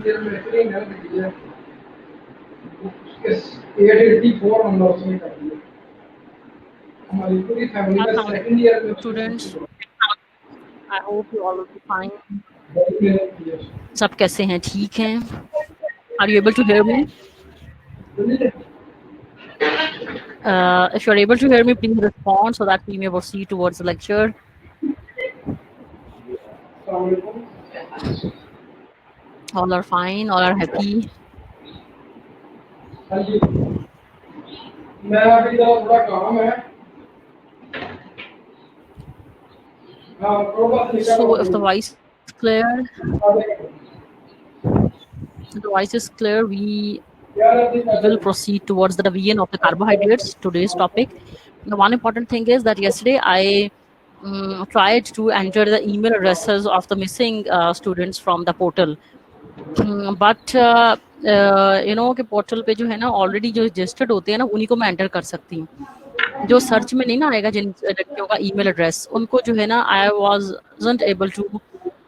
Year में इतनी मेहनत की है, उसके 884 नंबर उसने कर दिए। हमारी पूरी फैमिली का सेकंड ईयर में उसने students, complete I hope you all will be fine. बहुत मेहनत की है। सब कैसे हैं? ठीक हैं? Are you able to hear me? If you're able to hear me, please respond so that we may proceed towards the lecture. All are fine, all are happy. हाँ जी, मैं अभी थोड़ा काम है। हाँ, थोड़ा निकल So if the रहा voice is clear, हूँ। we will proceed towards the division of the carbohydrates. Today's topic. The one important thing is that yesterday I tried to enter the email addresses of the missing students from the portal. But कि portal पे जो है ना already जो registered होते हैं ना उन्हीं को मैं एंटर कर सकती हूँ। जो सर्च में नहीं ना आएगा जिन लड़कियों का ईमेल एड्रेस, उनको जो है ना I wasn't able to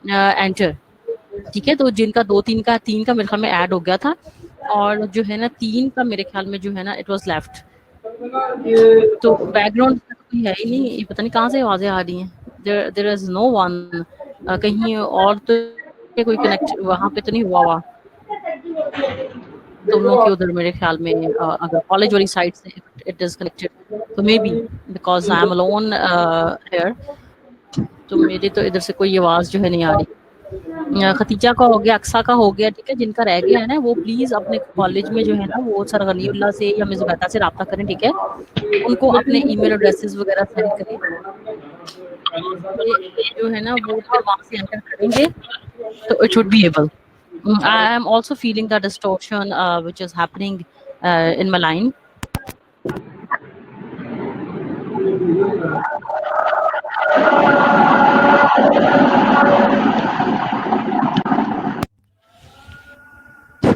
enter. ठीक है, तो जिनका 3 का मेरे ख्याल में ऐड हो गया था, और जो है ना 3 का मेरे ख्याल में जो है ना इट वाज़ लेफ्ट। तो बैकग्राउंड में तो कोई है ही नहीं, ये पता नहीं कहाँ से आवाज़ें आ रही हैं। There is no one. कहीं और तो कोई कनेक्ट वहाँ पे तो नहीं हुआ तुम लोग के उधर? मेरे ख्याल में अगर कॉलेज वाली साइड से इट इज कनेक्टेड तो may be because I am alone here, तो मेरी तो इधर से कोई आवाज जो है नहीं आ रही। खतीजा का हो गया, अक्सा का हो गया, ठीक है। जिनका रह गया है ना वो प्लीज अपने कॉलेज में जो है ना वो सर गनीउल्लाह से या मिस ज़ुबैदा से रब्ता करें, ठीक है। उनको अपने ईमेल एड्रेसेस वगैरह सेंड करें, ये जो है ना वो फिर वहां से एंटर करेंगे तो it should be able. I am also feeling the distortion which is happening in my line.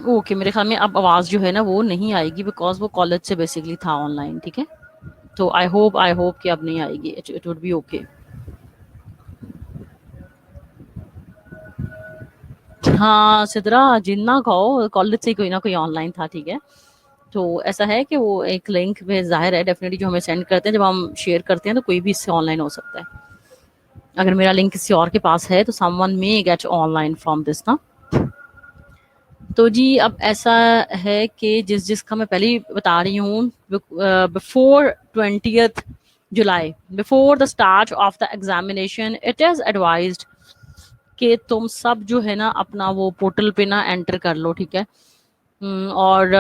Okay, मेरे ख्याल में अब आवाज़ जो है ना वो नहीं आएगी बिकॉज वो कॉलेज से बेसिकली था ऑनलाइन, ठीक है। तो आई होप कि अब नहीं आएगी, इट वुड बी ओके। हाँ सिद्रा, जिन्ना कहो कॉलेज से कोई ना कोई ऑनलाइन था, ठीक है। तो ऐसा है कि वो एक लिंक में जाहिर है डेफिनेटली जो हमें सेंड करते हैं, जब हम शेयर करते हैं तो कोई भी इससे ऑनलाइन हो सकता है। अगर मेरा लिंक किसी और के पास है तो someone may get online from this ना। तो जी अब ऐसा है कि जिसका मैं पहले ही बता रही हूँ, before 20th July, before the start of the examination, it is advised कि तुम सब जो है ना अपना वो पोर्टल पे ना एंटर कर लो, ठीक है। और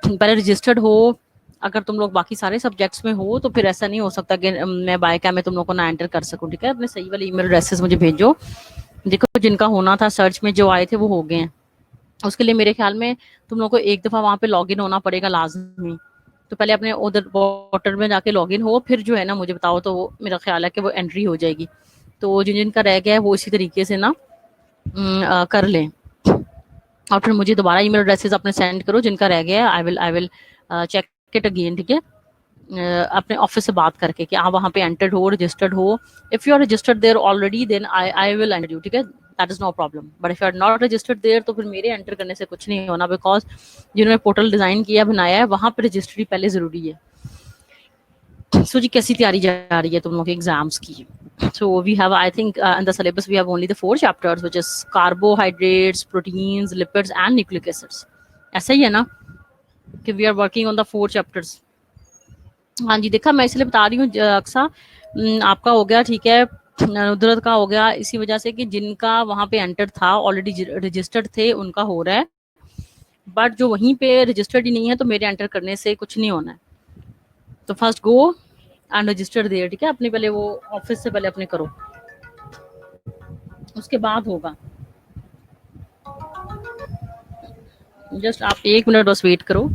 पहले रजिस्टर्ड हो। अगर तुम लोग बाकी सारे सब्जेक्ट्स में हो तो फिर ऐसा नहीं हो सकता कि मैं बायका में तुम लोग को ना एंटर कर सकूं, ठीक है। अपने सही वाले ईमेल एड्रेसेस मुझे भेजो। देखो जिनका होना था सर्च में जो आए थे वो हो गए हैं। उसके लिए मेरे ख्याल में तुम लोग को एक दफ़ा वहाँ पे लॉगिन होना पड़ेगा लाजमी। तो पहले अपने उधर पोर्टल में जाके लॉगिन हो, फिर जो है ना मुझे बताओ, तो वो मेरा ख्याल है कि वो एंट्री हो जाएगी। तो जिन जिनका रह गया है वो इसी तरीके से ना कर लें, और फिर मुझे दोबारा ईमेल एड्रेसेस अपने सेंड करो जिनका रह गया है। I will check it again, ठीक है। अपने ऑफिस से बात करके कि आप वहाँ पे एंटर्ड हो, रजिस्टर्ड हो। If you are registered there already then I will enter you, ठीक है। That is no problem. But if you are not registered there तो फिर मेरे एंटर करने से कुछ नहीं होना, बिकॉज जिन्होंने पोर्टल डिज़ाइन किया बनाया है वहाँ पर रजिस्ट्री पहले ज़रूरी है। सो जी कैसी तैयारी जा रही है तुम लोग के एग्जाम्स की? So we have, I think, in the syllabus we have only the 4 chapters, which is carbohydrates, proteins, lipids, and nucleic acids. ऐसा ही है ना कि we are working on the 4 chapters. हाँ जी, देखा, मैं इसलिए बता रही हूँ अक्सा, आपका हो गया, ठीक है। नुदरत का हो गया इसी वजह से कि जिनका वहाँ पे एंटर था ऑलरेडी रजिस्टर्ड थे उनका हो रहा है, बट जो वहीं पे रजिस्टर्ड ही नहीं है तो मेरे एंटर करने से कुछ नहीं होना है। तो first go and register there, ठीक है। अपने पहले वो ऑफिस से पहले अपने करो, उसके बाद होगा। जस्ट आप 1 मिनट बस वेट करो।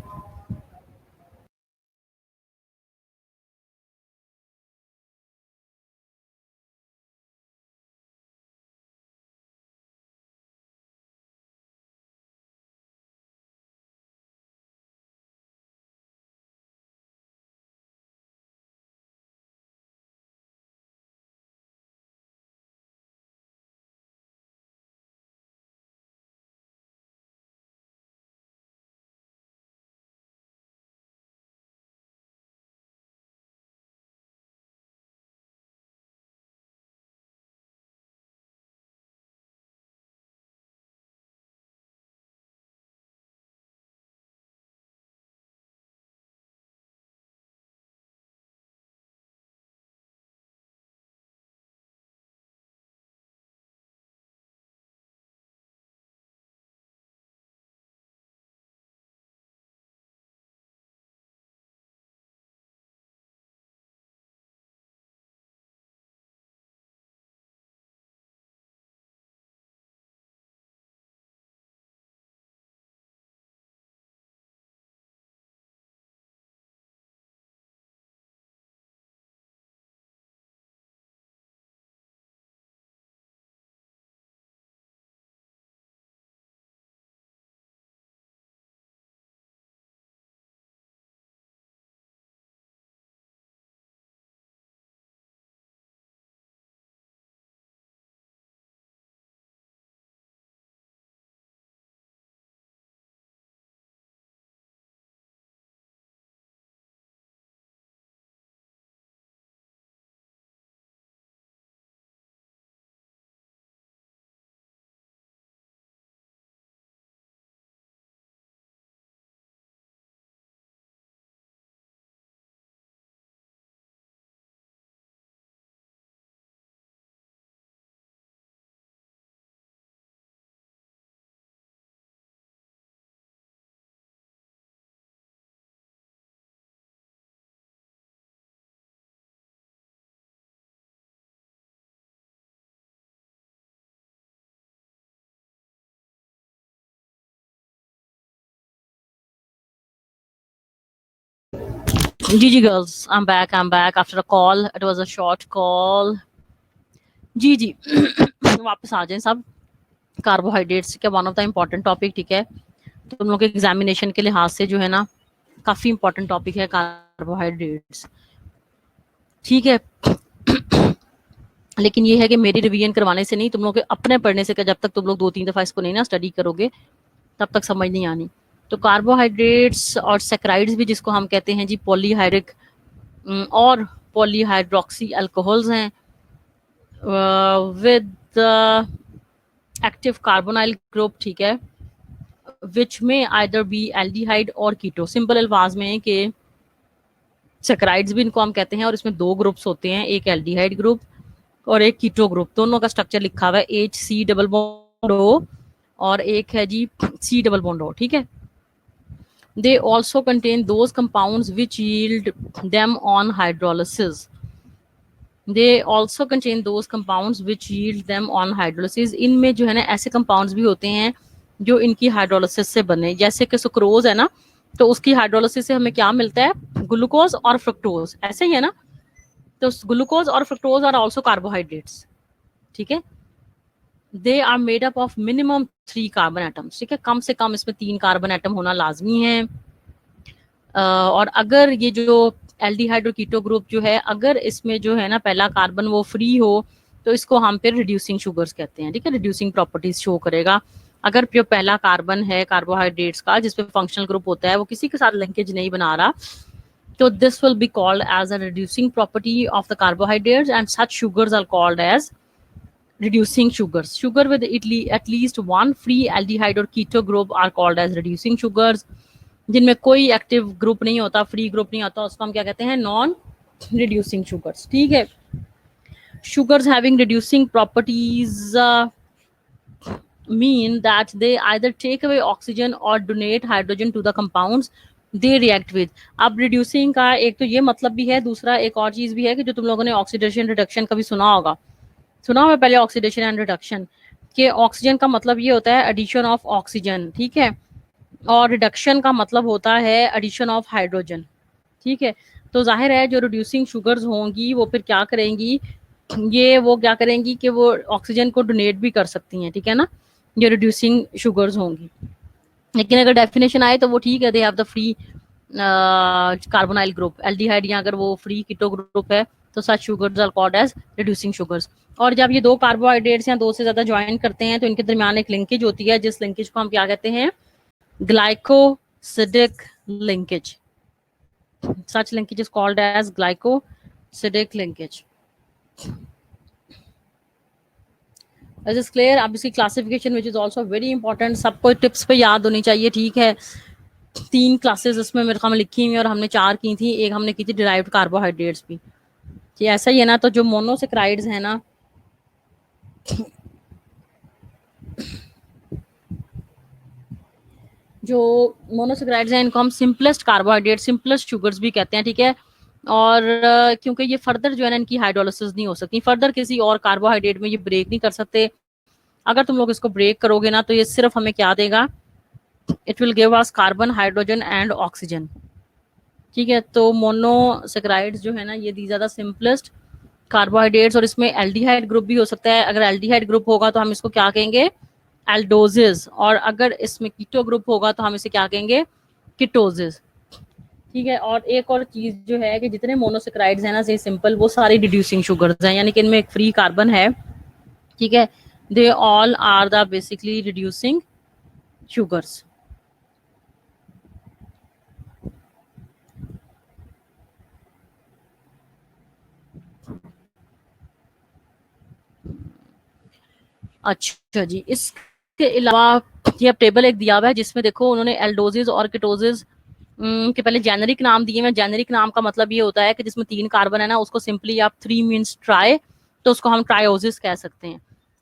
जी girls, I am back after a call, it was a short call. जी वापस आ जाएं सब। कार्बोहाइड्रेट्स का one of the important topic, ठीक है, तो तुम लोग के एग्जामिनेशन के लिहाज से जो है ना काफी इम्पोर्टेंट टॉपिक है कार्बोहाइड्रेट्स, ठीक है। लेकिन ये है कि मेरी रिवीजन करवाने से नहीं, तुम लोग के अपने पढ़ने से, जब तक तुम लोग 2-3 दफा इसको नहीं ना स्टडी करोगे तब तक समझ नहीं आनी। तो कार्बोहाइड्रेट्स और सैकराइड्स भी, जिसको हम कहते हैं जी पॉलीहाइड्रिक और पॉलीहाइड्रोक्सी अल्कोहल्स हैं, विद एक्टिव कार्बोनाइल ग्रुप, ठीक है, विच में आइदर बी एल्डिहाइड और कीटो। सिंपल अल्फाज में है कि सैकराइड्स भी इनको हम कहते हैं, और इसमें दो ग्रुप्स होते हैं, एक एल्डिहाइड ग्रुप और एक कीटो ग्रुप। दोनों का स्ट्रक्चर लिखा हुआ है HC डबल बॉन्ड O और एक है जी C डबल बॉन्ड O, ठीक है। They also contain those compounds which yield them on hydrolysis. They also contain those compounds which yield them on hydrolysis. इनमें जो है ना ऐसे compounds भी होते हैं जो इनकी हाइड्रोलिसिस से बने, जैसे कि सुक्रोज है ना, तो उसकी हाइड्रोलिसिस से हमें क्या मिलता है, ग्लूकोज और फ्रुक्टोज, ऐसे ही है ना। तो ग्लूकोज और फ्रुक्टोज आर आल्सो कार्बोहाइड्रेट्स, ठीक है। They are made up of minimum 3 carbon atoms, ठीक है, कम से कम इसमें 3 कार्बन एटम होना लाजमी है। और अगर ये जो एल्डिहाइड और कीटो ग्रुप जो है, अगर इसमें जो है ना पहला कार्बन वो फ्री हो तो इसको हम फिर रिड्यूसिंग शुगर्स कहते हैं, ठीक है, रिड्यूसिंग प्रॉपर्टीज शो करेगा। अगर जो पहला कार्बन है कार्बोहाइड्रेट्स का जिसपे फंक्शनल ग्रुप होता है वो किसी के साथ लिंकेज नहीं बना रहा, तो this will be called as a reducing property of the carbohydrates, and such sugars are called as reducing sugars. Sugar with at least one free aldehyde or keto group are called as reducing sugars. जिनमें कोई active group नहीं होता, free group नहीं होता, उसको हम क्या कहते हैं, नॉन रिड्यूसिंग शुगर्स, ठीक है। Sugars having reducing properties mean that they either take away oxygen or donate hydrogen to the compounds they react with. अब रिड्यूसिंग का एक तो ये मतलब भी है, दूसरा एक और चीज भी है कि जो तुम लोगों ने ऑक्सीडेशन रिडक्शन कभी सुना होगा, सुना होगा पहले ऑक्सीडेशन एंड रिडक्शन, कि ऑक्सीजन का मतलब ये होता है एडिशन ऑफ ऑक्सीजन, ठीक है, और रिडक्शन का मतलब होता है एडिशन ऑफ हाइड्रोजन, ठीक है। तो जाहिर है जो रिड्यूसिंग शुगर्स होंगी वो फिर क्या करेंगी, वो क्या करेंगी कि वो ऑक्सीजन को डोनेट भी कर सकती हैं, ठीक है ना, जो रिड्यूसिंग शुगर्स होंगी। लेकिन अगर डेफिनेशन आए तो वो ठीक है, they have the free carbonyl group, aldehyde या अगर वो फ्री कीटो ग्रुप है तो such sugars are called as reducing sugars. और जब ये दो कार्बोहाइड्रेट्स या दो से ज्यादा ज्वाइन करते हैं तो इनके दरमियान एक लिंकेज होती है, जिस लिंकेज को हम क्या कहते हैं, glycosidic linkage. Such linkage is called as glycosidic linkage. Is this clear? अब इसकी classification which is also very important, सबको टिप्स पे याद होनी चाहिए, ठीक है। 3 क्लासेस इसमें मेरे ख्याल में लिखी हुई और हमने 4 की थी, एक हमने की थी डिराइव्ड कार्बोहाइड्रेट्स भी, जी ऐसा ही है ना। तो जो मोनोसेक्राइड्स है ना, जो मोनोसेक्राइड्स हैं इनको हम सिंपलेस्ट कार्बोहाइड्रेट, सिंपलेस्ट शुगर्स भी कहते हैं, ठीक है। और क्योंकि ये फर्दर जो है ना इनकी हाइड्रोलिसिस नहीं हो सकती, फर्दर किसी और कार्बोहाइड्रेट में ये ब्रेक नहीं कर सकते। अगर तुम लोग इसको ब्रेक करोगे ना तो ये सिर्फ हमें क्या देगा, it will give us carbon, hydrogen and oxygen, ठीक है। तो मोनोसेक्राइड्स जो है ना ये these are the simplest carbohydrates, और इसमें एल्डिहाइड ग्रुप भी हो सकता है। अगर एल्डिहाइड ग्रुप होगा तो हम इसको क्या कहेंगे, एल्डोजेस, और अगर इसमें कीटो ग्रुप होगा तो हम इसे क्या कहेंगे, कीटोजेस, ठीक है। और एक और चीज जो है कि जितने मोनोसेक्राइड्स हैं ना से सिंपल, वो सारी रिड्यूसिंग शुगर्स हैं, यानी कि इनमें एक फ्री कार्बन है, ठीक है। They all are the basically reducing sugars. अच्छा जी, इसके अलावा ये टेबल एक दिया हुआ है जिसमें देखो उन्होंने एल्डोजेस और कीटोजेस के पहले जेनेरिक नाम दिए हैं। जेनेरिक नाम का मतलब ये होता है कि जिसमें 3 कार्बन है ना उसको सिंपली आप 3 मीन्स ट्राई, तो उसको हम ट्रायोजिस कह सकते हैं।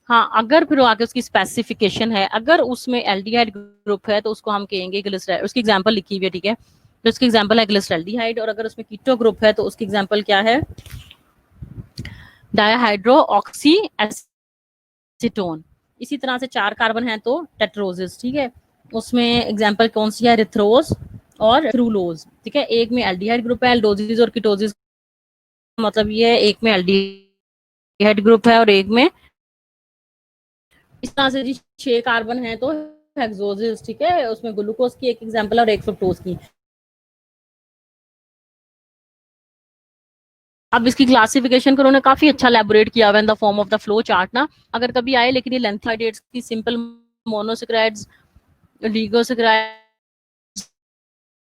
हाँ, अगर फिर आगे उसकी स्पेसिफिकेशन है, अगर उसमें एल्डिहाइड ग्रुप है तो उसको हम कहेंगे ग्लिसरॉल, उसकी एग्जांपल लिखी हुई है, ठीक है, तो उसकी एग्जांपल है ग्लिसरॉल्डिहाइड। और अगर उसमें कीटो ग्रुप है तो उसकी एग्जांपल क्या है, डायहाइड्रो ऑक्सी एसीटोन। इसी तरह से 4 कार्बन है तो टेट्रोजिस, ठीक है, उसमें एग्जांपल कौन सी है, रिथ्रोज, और थ्रूलोज, ठीक है। एक में एल्डिहाइड ग्रुप है, एल्डोजिस और कीटोजिस, मतलब ये है एक में एल्डिहाइड ग्रुप है और एक में, इस तरह से जी 6 कार्बन है तो हेक्सोजिस, ठीक है, उसमें ग्लूकोज की एक एग्जांपल और एक फ्रुक्टोज की। अब इसकी क्लासिफिकेशन उन्होंने काफी अच्छा एलैबोरेट किया हुआ in the form of the flow chart ना, अगर कभी आए। लेकिन ये लेंथाइडेट्स की सिंपल मोनोसेक्राइड्स, लिगोसेक्राइड्स,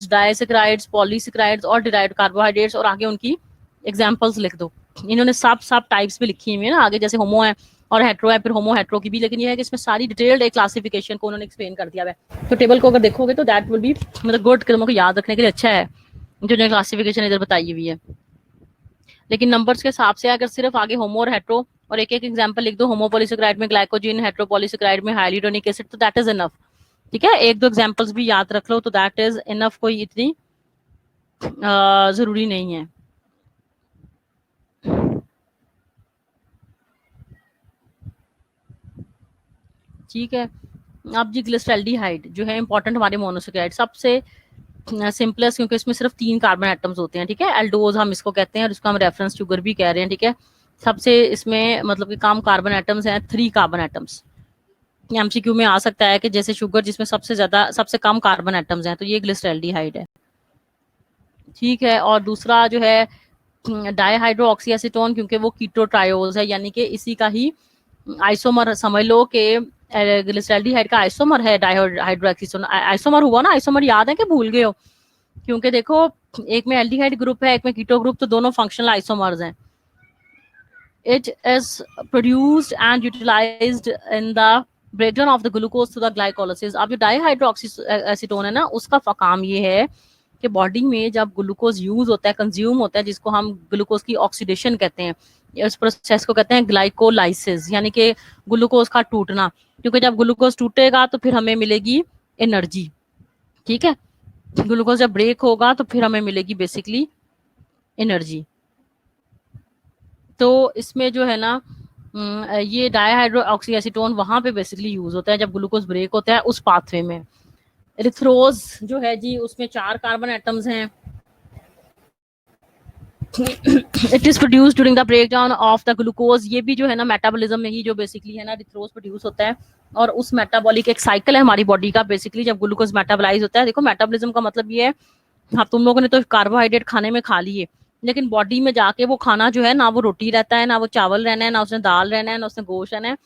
डाइसेक्राइड्स, पॉलीसेक्राइड्स और डिराइव्ड कार्बोहाइड्रेट्स, और आगे उनकी एग्जांपल्स लिख दो। इन्होंने सब टाइप्स भी लिखी हुई है ना आगे, जैसे होमो है और हेट्रो है, फिर होमो हेट्रो की भी, लेकिन ये है कि इसमें सारी डिटेल्ड एक क्लासिफिकेशन को उन्होंने एक्सप्लेन कर दिया है। तो टेबल को अगर देखोगे तो दैट विल बी मतलब गुड, कदमों को याद रखने के लिए अच्छा है जो क्लासिफिकेशन इधर बताई हुई है। लेकिन नंबर्स के हिसाब से अगर सिर्फ आगे होमो और हेट्रो और एक एक एग्जांपल लिख दो, होमो पॉलीसेक्राइड में ग्लाइकोजिन, हेट्रो पॉलीसेक्राइड में हाइड्रोनिक एसिड, तो दैट इज इनफ, ठीक है। एक दो एग्जांपल्स भी याद रख लो तो दैट इज इनफ, कोई इतनी जरूरी नहीं है। ठीक है। अब जी ग्लिसरॉल्डिहाइड जो है इंपॉर्टेंट हमारे मोनोसेक्राइड, सबसे सिंपलेस्ट, क्योंकि इसमें सिर्फ 3 कार्बन एटम्स होते हैं, ठीक है। एल्डोज हम इसको कहते हैं और इसको हम रेफरेंस शुगर भी कह रहे हैं, ठीक है। सबसे इसमें मतलब कि कम कार्बन एटम्स हैं, 3 कार्बन एटम्स। एमसीक्यू में आ सकता है कि जैसे शुगर जिसमें सबसे कम कार्बन एटम्स हैं, तो ये ग्लिसरॉल्डिहाइड है, ठीक है। और दूसरा जो है डाईहाइड्रो एसीटोन, क्योंकि वो कीटो ट्रायोज है, यानी कि इसी का ही आइसोमर समझ लो कि ग्लिसरॉल्डिहाइड का आइसोमर है डाईहाइड्रो एसीटोन। आइसोमर हुआ ना, आइसोमर याद है कि भूल गए हो? क्योंकि देखो एक में एल्डिहाइड ग्रुप है, एक में कीटो ग्रुप, तो दोनों फंक्शनल आइसोमर्स हैं। It is produced and utilized in the breakdown of the glucose to the glycolysis. अब जो डाईहाइड्रोक्सी एसीटोन है ना, उसका काम ये है कि बॉडी में जब ग्लूकोज यूज होता है, कंज्यूम होता है, जिसको हम ग्लूकोज की ऑक्सीडेशन कहते हैं, इस प्रोसेस को कहते हैं ग्लाइकोलाइसिस, यानी कि ग्लूकोज का टूटना। क्योंकि जब ग्लूकोज टूटेगा तो फिर हमें मिलेगी एनर्जी, ठीक है। ग्लूकोज जब ब्रेक होगा तो फिर हमें मिलेगी बेसिकली एनर्जी। तो इसमें जो है ना ये डाईहाइड्रो ऑक्सी एसीटोन वहां पे बेसिकली यूज होता है जब ग्लूकोज ब्रेक होता है उस पाथवे में। एरिथ्रोज जो है जी उसमें 4 कार्बन एटम्स हैं। It is produce during the breakdown of the glucose, ये भी जो है ना मेटाबॉलिज्म में ही जो बेसिकली है ना रिथ्रोज प्रोड्यूस होता है। और उस मेटाबॉलिक एक साइकिल है हमारी बॉडी का, बेसिकली जब ग्लूकोज मेटाबोलाइज होता है। देखो मेटाबॉलिज्म का मतलब ये है, हाँ तुम लोगों ने तो कार्बोहाइड्रेट खाने में खा लिए, लेकिन बॉडी में जाके वो खाना जो है ना वो रोटी रहता है, ना वो चावल रहना है, ना उसने दाल रहना है, ना उसने गोश्त रहना है,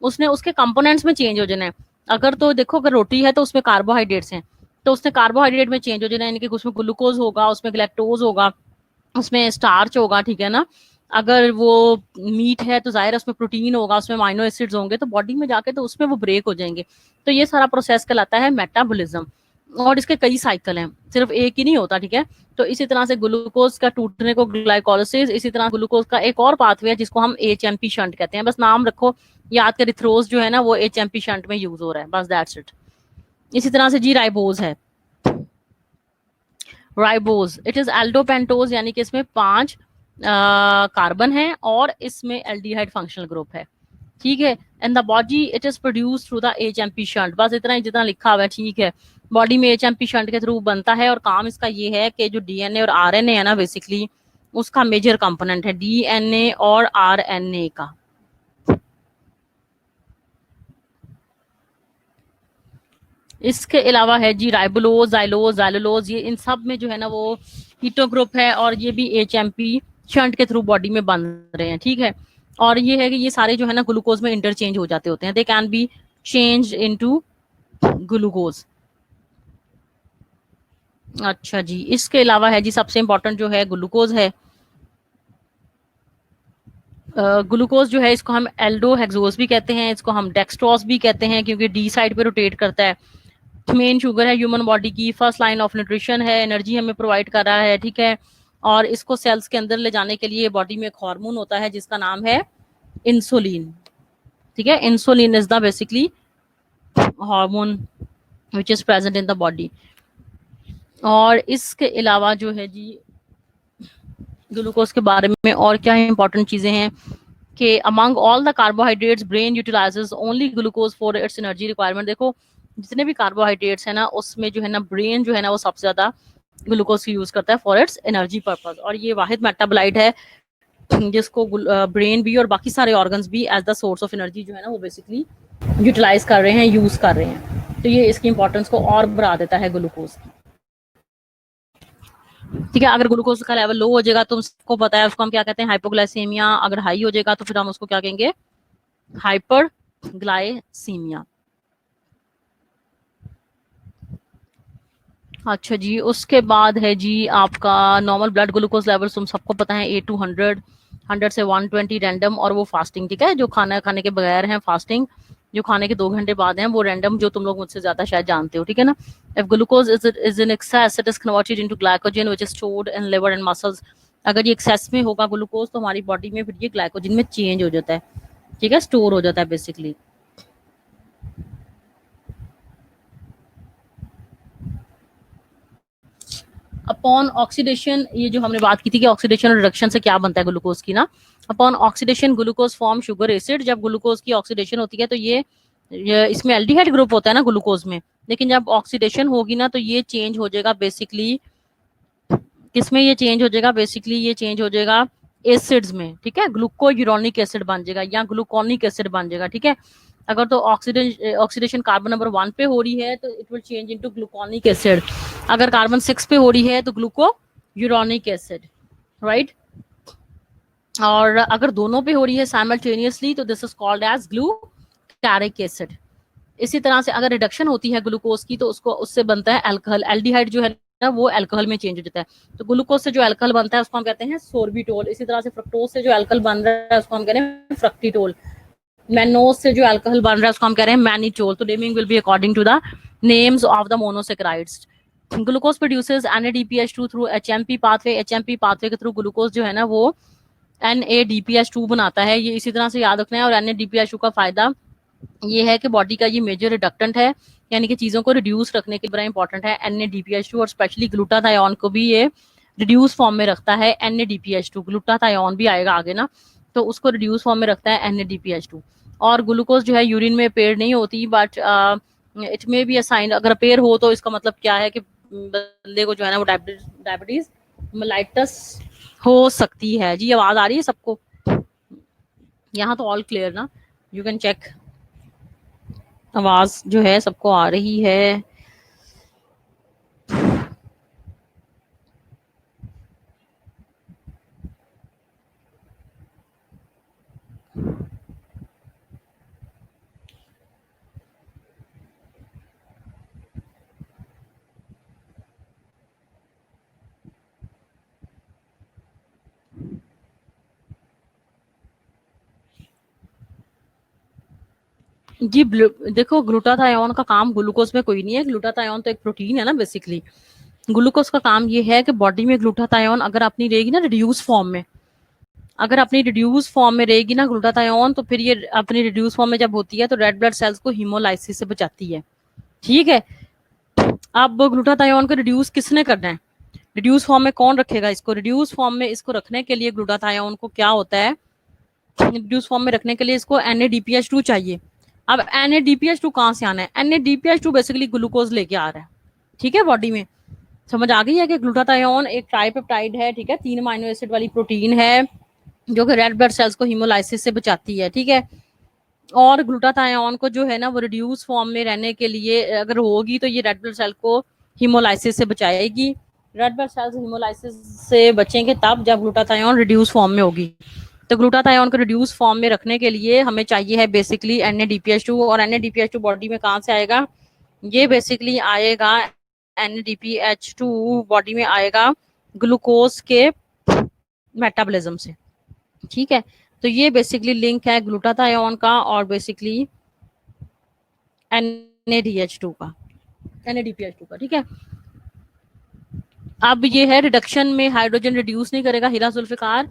उसने उसके कंपोनेंट्स में चेंज हो जाना है। अगर तो देखो अगर रोटी है तो उसमें कार्बोहाइड्रेट्स हैं, तो उसने कार्बोहाइड्रेट में चेंज हो जाना है, यानी कि उसमें ग्लूकोज होगा, उसमें ग्लैक्टोज होगा, उसमें स्टार्च होगा, ठीक है ना। अगर वो मीट है तो जाहिर है उसमें प्रोटीन होगा, उसमें अमाइनो एसिड्स होंगे, तो बॉडी में जाके तो उसमें वो ब्रेक हो जाएंगे। तो ये सारा प्रोसेस कहलाता है मेटाबॉलिज्म, और इसके कई साइकिल हैं, सिर्फ एक ही नहीं होता, ठीक है। तो इसी तरह से ग्लूकोज का टूटने को ग्लाइकोलाइसिस, इसी तरह ग्लूकोज का एक और पाथवे है जिसको हम एचएमपी शंट कहते हैं। बस नाम रखो, याद कर, रिथ्रोज जो है ना वो एचएमपी शंट में यूज हो रहा है, बस दैट्स इट। इसी तरह से जी राइबोज है, राइबोज इट इज एल्डोपेंटोज, यानी कि इसमें 5 कार्बन है और इसमें एल्डिहाइड फंक्शनल ग्रुप है, ठीक है। And the body it is produce through the HMP shunt, बस इतना ही जितना लिखा हुआ है, ठीक है। बॉडी में एचएमपी शंट के थ्रू बनता है, और काम इसका ये है कि जो डीएनए और आरएनए है ना बेसिकली उसका मेजर कंपोनेंट है डीएनए और आरएनए का। इसके अलावा है जी राइबोलोज, जाइलोज, जाइलोलोज, ये इन सब में जो है ना वो कीटो ग्रुप है, और ये भी एचएमपी शंट के थ्रू बॉडी में बन रहे हैं, ठीक है। और ये है कि ये सारे जो है ना ग्लूकोज में इंटरचेंज हो जाते होते हैं, they can be change into glucose. अच्छा जी, इसके अलावा है जी सबसे इंपॉर्टेंट जो है ग्लूकोज है। ग्लूकोज जो है इसको हम एल्डो हेक्सोज भी कहते हैं, इसको हम डेक्सट्रोज भी कहते हैं, क्योंकि डी साइड पे रोटेट करता है। मेन शुगर है ह्यूमन बॉडी की, फर्स्ट लाइन ऑफ न्यूट्रिशन है, एनर्जी हमें प्रोवाइड कर रहा है, ठीक है। और इसको सेल्स के अंदर ले जाने के लिए बॉडी में एक हार्मोन होता है जिसका नाम है इंसुलिन, ठीक है। Insulin is the basically hormone which is present in the body. और इसके अलावा जो है जी ग्लूकोज के बारे में और क्या इंपॉर्टेंट चीजें हैं कि among all the carbohydrates brain utilises only glucose for its energy requirement. देखो जितने भी कार्बोहाइड्रेट्स है ना उसमें जो है ना ब्रेन जो है ना वो सबसे ज्यादा ग्लूकोज यूज करता है फॉर इट्स एनर्जी पर्पज, और ये वाहिद मेटाबोलाइट है जिसको ब्रेन भी और बाकी सारे ऑर्गन्स भी as the source of energy जो है ना वो बेसिकली यूटिलाइज कर रहे हैं, यूज कर रहे हैं। तो ये इसकी इंपॉर्टेंस को और बढ़ा देता है ग्लूकोज की। ठीक है, अगर ग्लूकोज का लेवल लो हो जाएगा तो उसको पता है, उसको हम क्या कहते हैं, हाइपोग्लाइसेमिया। अगर हाई हो जाएगा तो फिर हम उसको क्या कहेंगे, हाइपरग्लाइसीमिया। अच्छा जी, उसके बाद है जी आपका नॉर्मल ब्लड ग्लूकोज लेवल, तुम सबको पता है 8 to 100, 100 से 120 रैंडम, और वो फास्टिंग। ठीक है, जो खाना खाने के बगैर है फास्टिंग, जो खाने के 2 घंटे बाद हैं वो रैंडम, जो तुम लोग मुझसे ज्यादा शायद जानते हो। ठीक है ना। If glucose is in excess it is converted into glycogen which is stored in liver and muscles. अगर ये एक्सेस में होगा ग्लूकोज तो हमारी बॉडी में फिर ये ग्लाइकोजन में चेंज हो जाता है। ठीक है, स्टोर हो जाता है बेसिकली। अपॉन ऑक्सीडेशन, ये जो हमने बात की थी कि ऑक्सीडेशन और रिडक्शन से क्या बनता है ग्लूकोज की ना। Upon oxidation glucose form sugar acid. जब ग्लूकोज की ऑक्सीडेशन होती है तो ये इसमें एल्डिहाइड ग्रुप होता है ना ग्लूकोज में, लेकिन जब ऑक्सीडेशन होगी ना तो ये चेंज हो जाएगा बेसिकली, किसमें ये चेंज हो जाएगा, बेसिकली ये चेंज हो जाएगा एसिड्स में। ठीक है, ग्लूकोयूरोनिक एसिड बन जाएगा या ग्लूकोनिक एसिड बन जाएगा। ठीक है, अगर तो ऑक्सीडेशन कार्बन नंबर 1 पे हो रही है तो it will change into gluconic acid. अगर कार्बन 6 पे हो रही है तो ग्लूकोयूरोनिक एसिड, राइट। और अगर दोनों पे हो रही है साइमल्टेनियसली तो this is called as glutaric acid. इसी तरह से अगर रिडक्शन होती है ग्लूकोज की तो उससे बनता है अल्कोहल। एल्डिहाइड जो है ना वो अल्कोहल में चेंज हो जाता है। तो ग्लूकोज से जो अल्कोहल बनता है उसको हम कहते हैं सोर्बिटोल। इसी तरह से फ्रक्टोज से जो अल्कोहल बन रहा है उसको हम कहते हैं फ्रक्टिटोल। मैनोज से जो अल्कोहल बन रहा है उसको हम कह रहे हैं मैनिटोल। तो naming will be according to the names of the monosaccharides. Glucose produces NADPH2 through HMP pathway. HMP pathway के थ्रू ग्लूकोज जो है ना वो NADPH2 बनाता है। ये इसी तरह से याद रखना है। और NADPH2 का फायदा ये है कि बॉडी का ये मेजर रिडक्टेंट है, यानी कि चीजों को रिड्यूस रखने के लिए बड़ा इंपॉर्टेंट है NADPH2। और स्पेशली ग्लूटाथायोन को भी ये रिड्यूस फॉर्म में रखता है NADPH2। ग्लूटाथायोन भी आएगा आगे ना, तो उसको रिड्यूस फॉर्म में रखता है NADPH2। और ग्लूकोज जो है यूरिन में अपेयर नहीं होती, बट इट में बी अ साइन। अगर अपेयर हो तो इसका मतलब क्या है कि बंदे को जो है ना वो डायबिटीज मेलाइटस हो सकती है। जी आवाज आ रही है सबको? यहाँ तो ऑल क्लियर ना, यू कैन चेक। आवाज जो है सबको आ रही है? जी देखो, ग्लूटाथायोन का काम ग्लूकोज में कोई नहीं है। ग्लूटाथायोन तो एक प्रोटीन है ना बेसिकली। ग्लूकोज का काम ये है कि बॉडी में ग्लूटाथायोन अगर अपनी रहेगी ना रिड्यूस फॉर्म में, अगर अपनी रिड्यूस फॉर्म में रहेगी ना ग्लूटाथायोन, तो फिर ये अपनी रिड्यूस फॉर्म में जब होती है तो रेड ब्लड सेल्स को हीमोलाइसिस से बचाती है। ठीक है, अब ग्लूटाथायोन को रिड्यूस किसने करना है, रिड्यूस फॉर्म में कौन रखेगा इसको? रिड्यूस फॉर्म में इसको रखने के लिए ग्लूटाथायोन को क्या होता है, रिड्यूस फॉर्म में रखने के लिए इसको NADPH2 चाहिए। अब NADPH2 कहाँ से आना है? NADPH2 बेसिकली ग्लूकोज लेके आ रहा है। ठीक है, बॉडी में समझ आ गई है कि ग्लूटाथायोन एक ट्राइपेप्टाइड है। ठीक है, 3 अमीनो एसिड वाली प्रोटीन है जो कि रेड ब्लड सेल्स को हीमोलाइसिस से बचाती है। ठीक है, और ग्लूटाथायोन को जो है ना वो रिड्यूस फॉर्म में रहने के लिए अगर होगी तो ये रेड ब्लड सेल को हीमोलाइसिस से बचाएगी। रेड ब्लड सेल्स हीमोलाइसिस से बचेंगे तब जब ग्लूटाथायोन रिड्यूस फॉर्म में होगी। तो ग्लूटाथायोन को रिड्यूस फॉर्म में रखने के लिए हमें चाहिए है बेसिकली NADPH2। और NADPH2 बॉडी में कहाँ से आएगा? ये बेसिकली आएगा NADPH2 बॉडी में आएगा ग्लूकोज के मेटाबॉलिज्म से। ठीक है, तो ये बेसिकली लिंक है ग्लूटाथायोन का और बेसिकली NADPH2 का। ठीक है, अब ये है रिडक्शन में हाइड्रोजन रिड्यूस नहीं करेगा हीरा जुल्फिकार।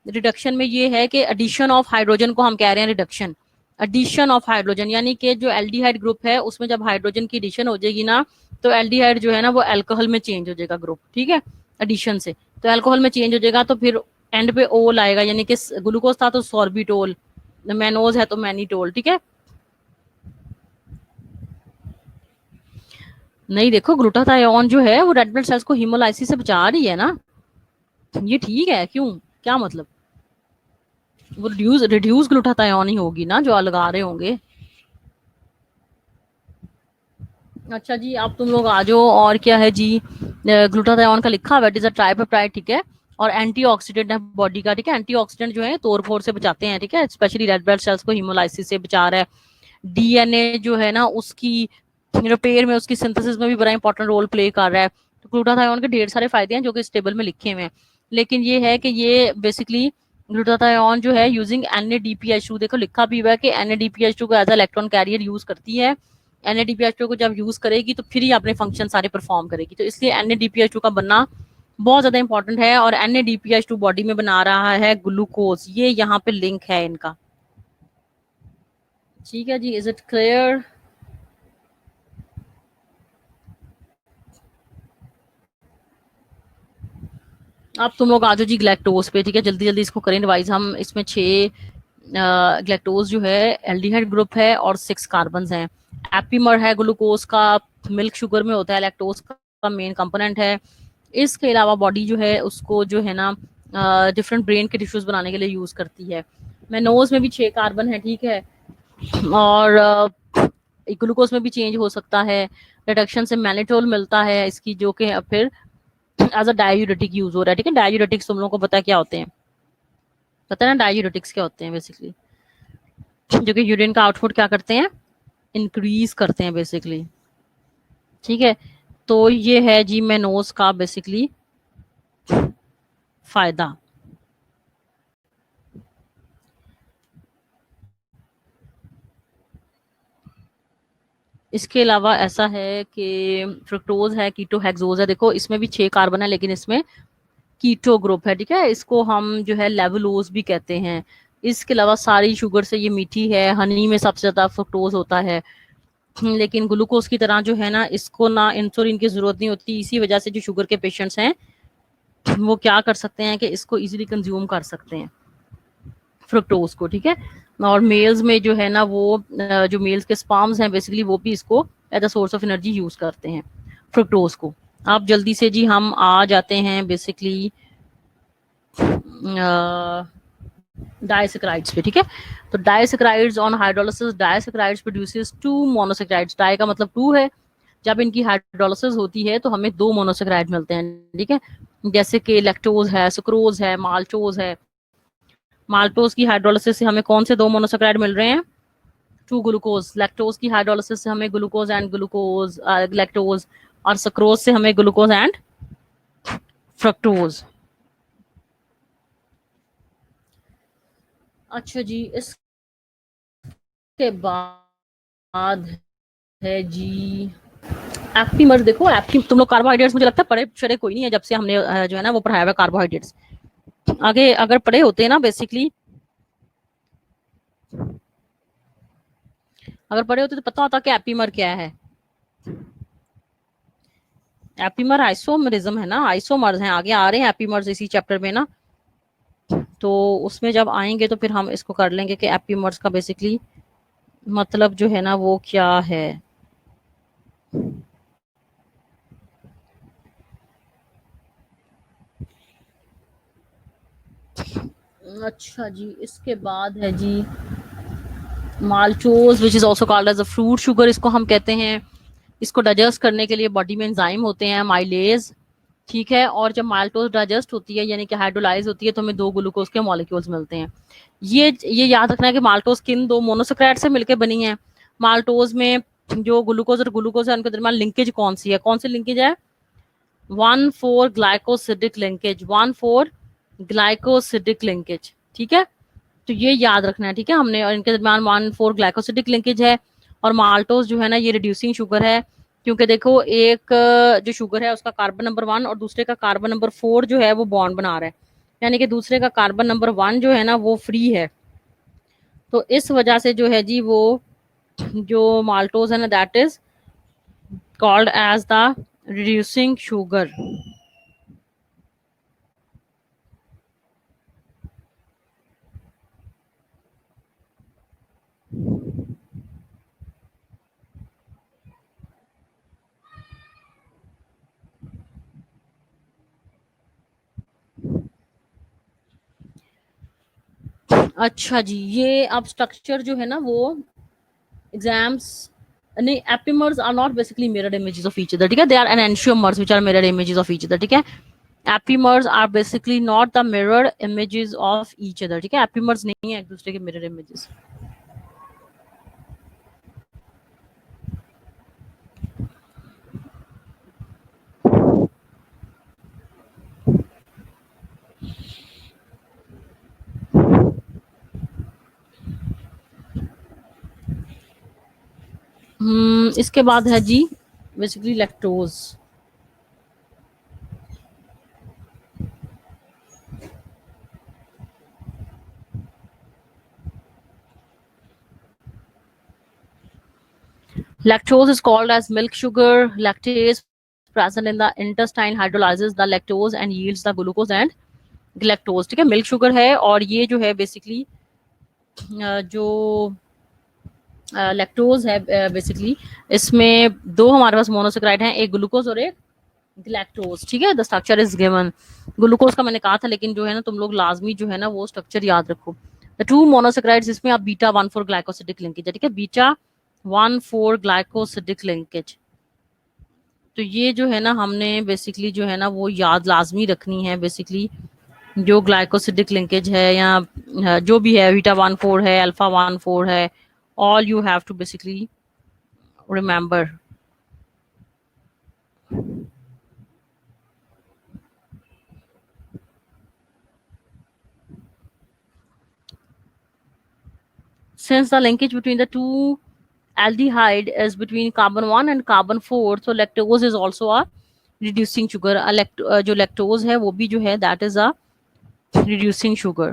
रिडक्शन में ये है कि एडिशन ऑफ हाइड्रोजन को हम कह रहे हैं रिडक्शन। एडिशन ऑफ हाइड्रोजन यानी कि जो एल्डिहाइड ग्रुप है उसमें जब हाइड्रोजन की एडिशन हो जाएगी ना तो एल्डिहाइड जो है ना वो अल्कोहल में चेंज हो जाएगा ग्रुप। ठीक है, एडिशन से तो अल्कोहल में चेंज हो जाएगा, तो फिर एंड पे ओल आएगा, यानी कि ग्लूकोज था तो सॉर्बिटोल, मैनोज है तो मैनिटोल। ठीक है, नहीं, देखो ग्लूटाथायोन जो है वो रेड ब्लड सेल्स को हीमोलाइसिस से बचा रही है ना, ये ठीक है। क्यों, क्या मतलब? वो रिड्यूस रिड्यूस ग्लूटाथायोन ही होगी ना जो लगा रहे होंगे। अच्छा जी, अब तुम लोग आ जाओ। और क्या है जी, ग्लूटाथायोन का लिखा हुआ है, इट इज अ ट्राइपेप्टाइड, ठीक है। और एंटीऑक्सीडेंट है बॉडी का, ठीक है। एंटीऑक्सीडेंट जो है तोड़ फोड़ से बचाते हैं, ठीक है। स्पेशली रेड ब्लड सेल्स को हीमोलाइसिस से बचा रहा है। डीएनए जो है ना उसकी रिपेयर में, उसकी सिंथेसिस में भी बड़ा इंपॉर्टेंट रोल प्ले कर रहा है। तो ग्लूटाथायोन के ढेर सारे फायदे हैं जो कि इस टेबल में लिखे हुए हैं। लेकिन ये है कि ये बेसिकली ग्लूटाथायोन जो है यूजिंग NADPH2, देखो लिखा भी हुआ है कि NADPH2 को as a electron carrier use करती है। NADPH2 को जब यूज करेगी तो फिर ही अपने फंक्शन सारे परफॉर्म करेगी। तो इसलिए NADPH2 का बनना बहुत ज्यादा इंपॉर्टेंट है। और NADPH2 बॉडी में बना रहा है ग्लूकोज, ये यहाँ पे लिंक है इनका। ठीक है जी, इज इट क्लियर? अब तुम लोग आ जाओ जी ग्लैक्टोज पे, ठीक है। जल्दी जल्दी इसको करें रिवाइज हम। इसमें 6 ग्लैक्टोज जो है एल्डिहाइड ग्रुप है और 6 कार्बन हैं। एपीमर है ग्लूकोज का, मिल्क शुगर में होता है, लैक्टोज का मेन कंपोनेंट है। इसके अलावा बॉडी जो है उसको जो है ना डिफरेंट ब्रेन के टिश्यूज बनाने के लिए यूज करती है। मेनोज में भी 6 कार्बन है, ठीक है। और ग्लूकोज में भी चेंज हो सकता है। रिडक्शन से मैनिटोल मिलता है इसकी, जो कि फिर एज अ डायूरेटिक यूज हो रहा है, ठीक है। डायूरेटिक्स तुम लोगों को पता है क्या होते हैं? पता है ना डायूरेटिक्स क्या होते हैं? बेसिकली जो कि यूरिन का आउटपुट क्या करते हैं, इंक्रीज करते हैं बेसिकली, ठीक है। तो ये है जी मेनोज का बेसिकली फायदा। इसके अलावा ऐसा है कि फ्रुक्टोज है, कीटो हेक्सोज है। देखो इसमें भी 6 कार्बन है लेकिन इसमें कीटो ग्रुप है, ठीक है। इसको हम जो है लेवुलोज भी कहते हैं। इसके अलावा सारी शुगर से ये मीठी है। हनी में सबसे ज्यादा फ्रुक्टोज होता है। लेकिन ग्लूकोज की तरह जो है ना, इसको ना इंसुलिन की जरूरत नहीं होती। इसी वजह से जो शुगर के पेशेंट्स हैं वो क्या कर सकते हैं कि इसको इजीली कंज्यूम कर सकते हैं, फ्रुक्टोज को, ठीक है। और मेल्स में जो है ना वो जो मेल्स के स्पर्म्स हैं बेसिकली वो भी इसको as a source of energy use करते हैं, फ्रुक्टोज को। आप जल्दी से जी हम आ जाते हैं बेसिकली डाइसैकेराइड्स पे, ठीक है। तो disaccharides on hydrolysis, disaccharides produces 2 monosaccharides. Di का मतलब 2 है। जब इनकी हाइड्रोलिसिस होती है तो हमें 2 मोनोसैकेराइड मिलते हैं, ठीक है। जैसे कि लैक्टोज है, सुक्रोज है, माल्टोज है। माल्टोज की हाइड्रोलिसिस से हमें कौन से 2 मोनोसैकेराइड मिल रहे हैं? 2 ग्लूकोज। लैक्टोज की हाइड्रोलिसिस से हमें ग्लूकोज एंड ग्लूकोज लैक्टोज। और सक्रोज से हमें ग्लूकोज एंड फ्रक्टोज। अच्छा जी, इसके बाद है जी एप्टीमर। देखो एप्टी, तुम लोग कार्बोहाइड्रेट्स मुझे लगता है पढ़े चढ़े कोई नहीं है जब से हमने जो है ना वो पढ़ाया हुआ कार्बोहाइड्रेट्स। आगे अगर पढ़े होते हैं ना बेसिकली, अगर पढ़े होते तो पता होता कि एपीमर क्या है। एपीमर आइसोमरिज्म है ना, आइसोमर्स हैं, आगे आ रहे हैं एपीमर्स इसी चैप्टर में ना। तो उसमें जब आएंगे तो फिर हम इसको कर लेंगे कि एपीमर्स का बेसिकली मतलब जो है ना वो क्या है। अच्छा जी, इसके बाद है जी maltose which is also called as a fruit sugar, इसको हम कहते हैं। इसको डाइजेस्ट करने के लिए बॉडी में एंजाइम होते हैं, माइलेज, ठीक है। और जब माल्टोज डाइजेस्ट होती है यानी कि हाइड्रोलाइज होती है तो हमें 2 ग्लूकोज के मॉलिक्यूल्स मिलते हैं। ये याद रखना है कि माल्टोज किन 2 मोनोसैकेराइड से मिलकर बनी है। माल्टोज में जो ग्लूकोज और ग्लूकोज है उनके दरमियान लिंकेज कौन सी है? कौन सी लिंकेज है? 1,4 ग्लाइकोसिडिक लिंकेज, 1,4 ग्लाइकोसिडिक लिंकेज, ठीक है। तो ये याद रखना है, ठीक है हमने। और इनके दरमियान 1,4 ग्लाइकोसिडिक लिंकेज है। और माल्टोज जो है ना ये रिड्यूसिंग शुगर है, क्योंकि देखो एक जो शुगर है उसका कार्बन नंबर 1 और दूसरे का कार्बन नंबर 4 जो है वो बॉन्ड बना रहा है, यानी कि दूसरे का कार्बन नंबर 1 जो है ना वो फ्री है। तो इस वजह से जो है जी वो जो माल्टोज है ना that is called as the reducing sugar. अच्छा जी, ये अब स्ट्रक्चर जो है ना वो एग्जाम्स नहीं, epimers are not basically mirror images of each other, ठीक है, they are enantiomers which are mirror images of each other, ठीक है। Epimers are basically not the mirror images of each other, ठीक है, एपिमर्स नहीं है एक दूसरे के मिरर इमेजेस। इसके बाद है जी basically lactose. Lactose is called as milk sugar. Lactase present in the intestine hydrolyzes the lactose and yields the glucose and galactose, ठीक है। मिल्क शुगर है और ये जो है बेसिकली जो लैक्टोज है बेसिकली इसमें दो हमारे पास मोनोसेक्राइड हैं, एक ग्लूकोज और एक ग्लैक्टोज, ठीक है। The structure is given. Glucose का मैंने कहा था, लेकिन जो है ना तुम लोग लाजमी जो है ना वो स्ट्रक्चर याद रखो। द टू मोनोसेक्राइड्स, इसमें आप बीटा 1,4 ग्लाइकोसिडिक लिंकेज है, ठीक है, बीटा 1,4 ग्लाइकोसिडिक लिंकेज। तो ये जो है ना हमने बेसिकली जो है ना वो याद लाजमी रखनी है। बेसिकली जो ग्लाइकोसिडिक लिंकेज है या जो भी है, बीटा 1,4 है, अल्फा 1,4 है, all you have to basically remember. Since the linkage between the two aldehyde is between carbon 1 and carbon 4, so lactose is also a reducing sugar। जो lactose है वो भी जो है that is a reducing sugar।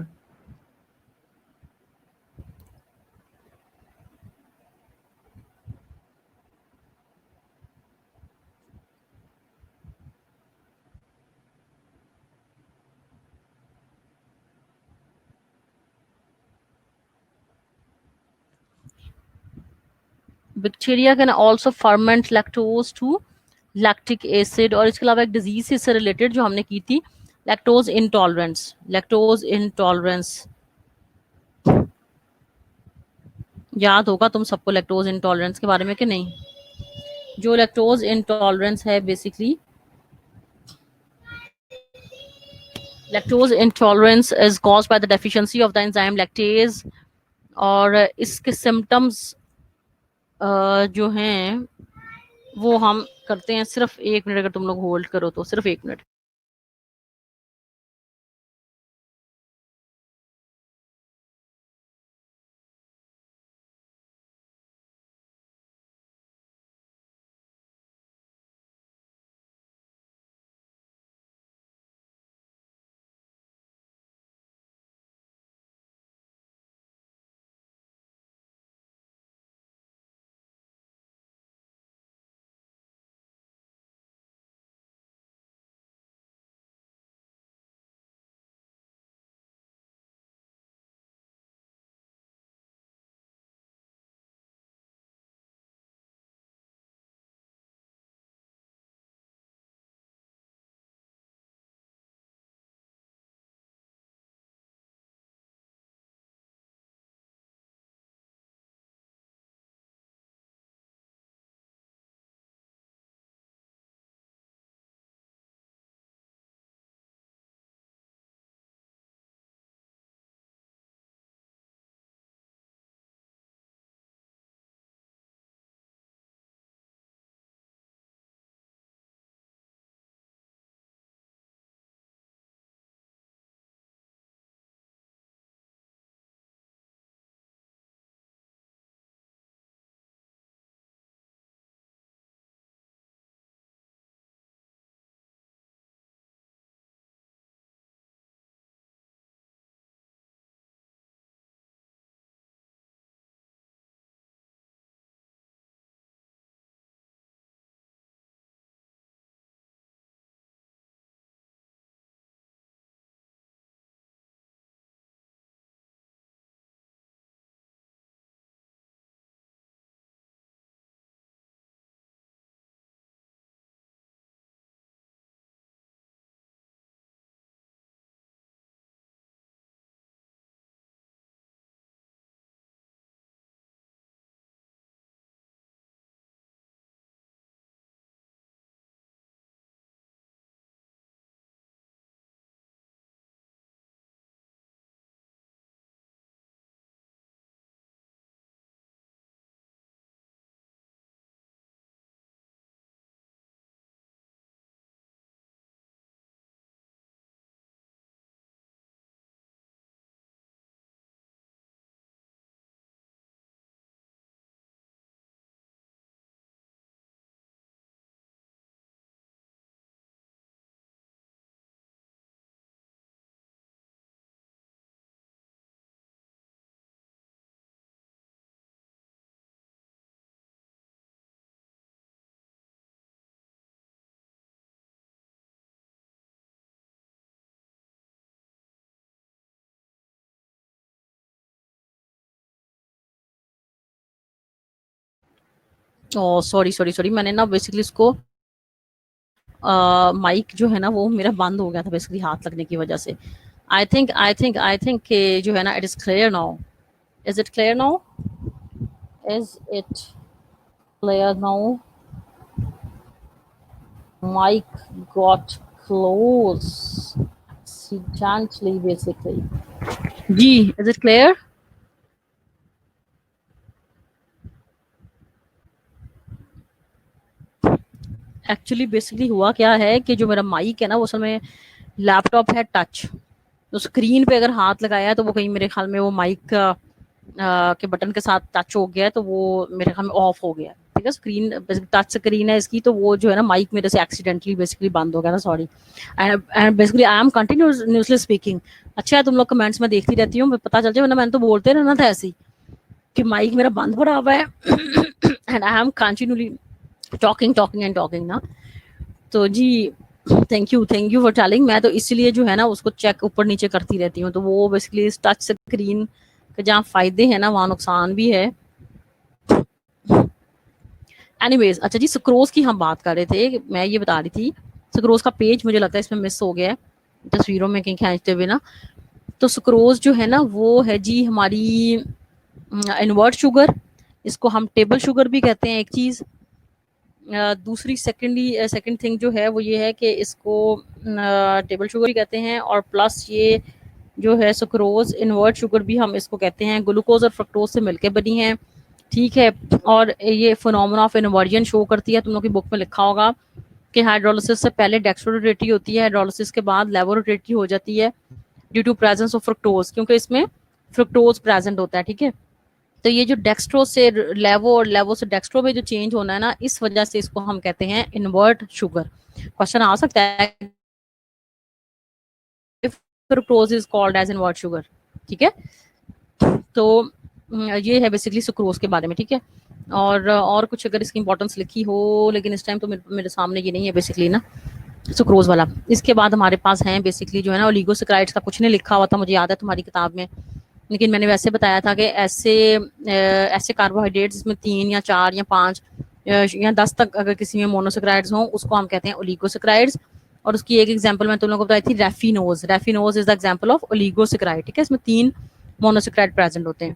Bacteria can also ferment lactose to lactic acid। और इसके अलावा एक डिजीज से रिलेटेड जो हमने की थी, लैक्टोज इंटॉलरेंस। लैक्टोज इंटॉलरेंस याद होगा तुम सबको लैक्टोज इंटॉलरेंस के बारे में कि नहीं। जो लैक्टोज इंटॉलरेंस है basically, lactose intolerance is caused by the deficiency of the enzyme lactase. और इसके सिम्टम्स जो हैं वो हम करते हैं। सिर्फ 1 मिनट अगर तुम लोग होल्ड करो तो, सिर्फ 1 मिनट। ओ सॉरी सॉरी सॉरी, मैंने ना बेसिकली इसको माइक जो है ना वो मेरा बंद हो गया था बेसिकली हाथ लगने की वजह से। आई थिंक कि जो है ना it is clear now. Is it clear now? Is it clear now? Mike got close accidentally, basically. जी, is it clear? Actually basically हुआ क्या है कि जो मेरा माइक है ना वो असल में लैपटॉप है टच, तो स्क्रीन पे अगर हाथ लगाया तो वो कहीं मेरे ख्याल में वो माइक के बटन के साथ टच हो गया, तो वो मेरे ख्याल में ऑफ हो गया। ठीक है, स्क्रीन टच स्क्रीन है इसकी, तो वो जो है ना माइक मेरे से एक्सीडेंटली बेसिकली बंद हो गया था, sorry. And basically I am continuously speaking. अच्छा है तुम लोग कमेंट्स में देखती रहती हूँ, पता चल जाए, वरना मैंने तो बोलते रहना था ऐसे ही कि माइक मेरा बंद पड़ा हुआ है and I am continually talking talking and talking ना। तो जी थैंक यू फॉर टेलिंग। मैं तो इसलिए जो है ना उसको चेक ऊपर नीचे करती रहती हूँ, तो वो बेसिकली इस टच स्क्रीन के जहाँ फायदे हैं ना वहाँ नुकसान भी है। एनीवेज, अच्छा जी, सुक्रोज की हम बात कर रहे थे, मैं ये बता रही थी सुक्रोज का पेज मुझे लगता है इसमें मिस हो गया है तस्वीरों में कहीं खींचते हुए ना। तो सुक्रोज जो है ना वो है जी हमारी इनवर्ट शुगर, इसको हम टेबल शुगर भी कहते हैं एक चीज। दूसरी सेकेंड थिंग जो है वो ये है कि इसको टेबल शुगर भी कहते हैं, और प्लस ये जो है सुक्रोज इनवर्ट शुगर भी हम इसको कहते हैं, ग्लूकोज और फ्रक्टोज से मिलकर बनी है। ठीक है, और ये फिनोमेना ऑफ इन्वर्जन शो करती है, तुम लोग की बुक में लिखा होगा कि हाइड्रोलिसिस से पहले डेक्स्ट्रोरोटेटरी होती है, हाइड्रोलिसिस के बाद लेवोरोटेटरी हो जाती है due to presence of fructose, क्योंकि इसमें फ्रक्टोज प्रेजेंट होता है। ठीक है, तो ये जो डेक्स्ट्रो से लेवो और लेवो से डेक्स्ट्रो में जो चेंज होना है ना, इस वजह से इसको हम कहते हैं इन्वर्ट शुगर। क्वेश्चन आ सकता है fructose is called as invert sugar. ठीक है, तो ये है बेसिकली सुक्रोज के बारे में। ठीक है, और कुछ अगर इसकी इंपॉर्टेंस लिखी हो, लेकिन इस टाइम तो मेरे सामने ये नहीं है बेसिकली ना सुक्रोज वाला। इसके बाद हमारे पास है बेसिकली जो है ना ओलिगोसैकेराइड्स का कुछ नहीं लिखा हुआ था, मुझे याद है तुम्हारी किताब में, लेकिन मैंने वैसे बताया था कि ऐसे कार्बोहाइड्रेट्स इसमें 3 या 4 या 5 या 10 तक अगर किसी में मोनोसेक्राइड्स हों उसको हम कहते हैं ओलिगोसेक्राइड्स। और उसकी एक एग्जांपल मैं तुम लोगों को बताई थी, raffinose. Raffinose is the example of oligosaccharide. ठीक है, इसमें 3 मोनोसेक्राइड प्रेजेंट होते हैं।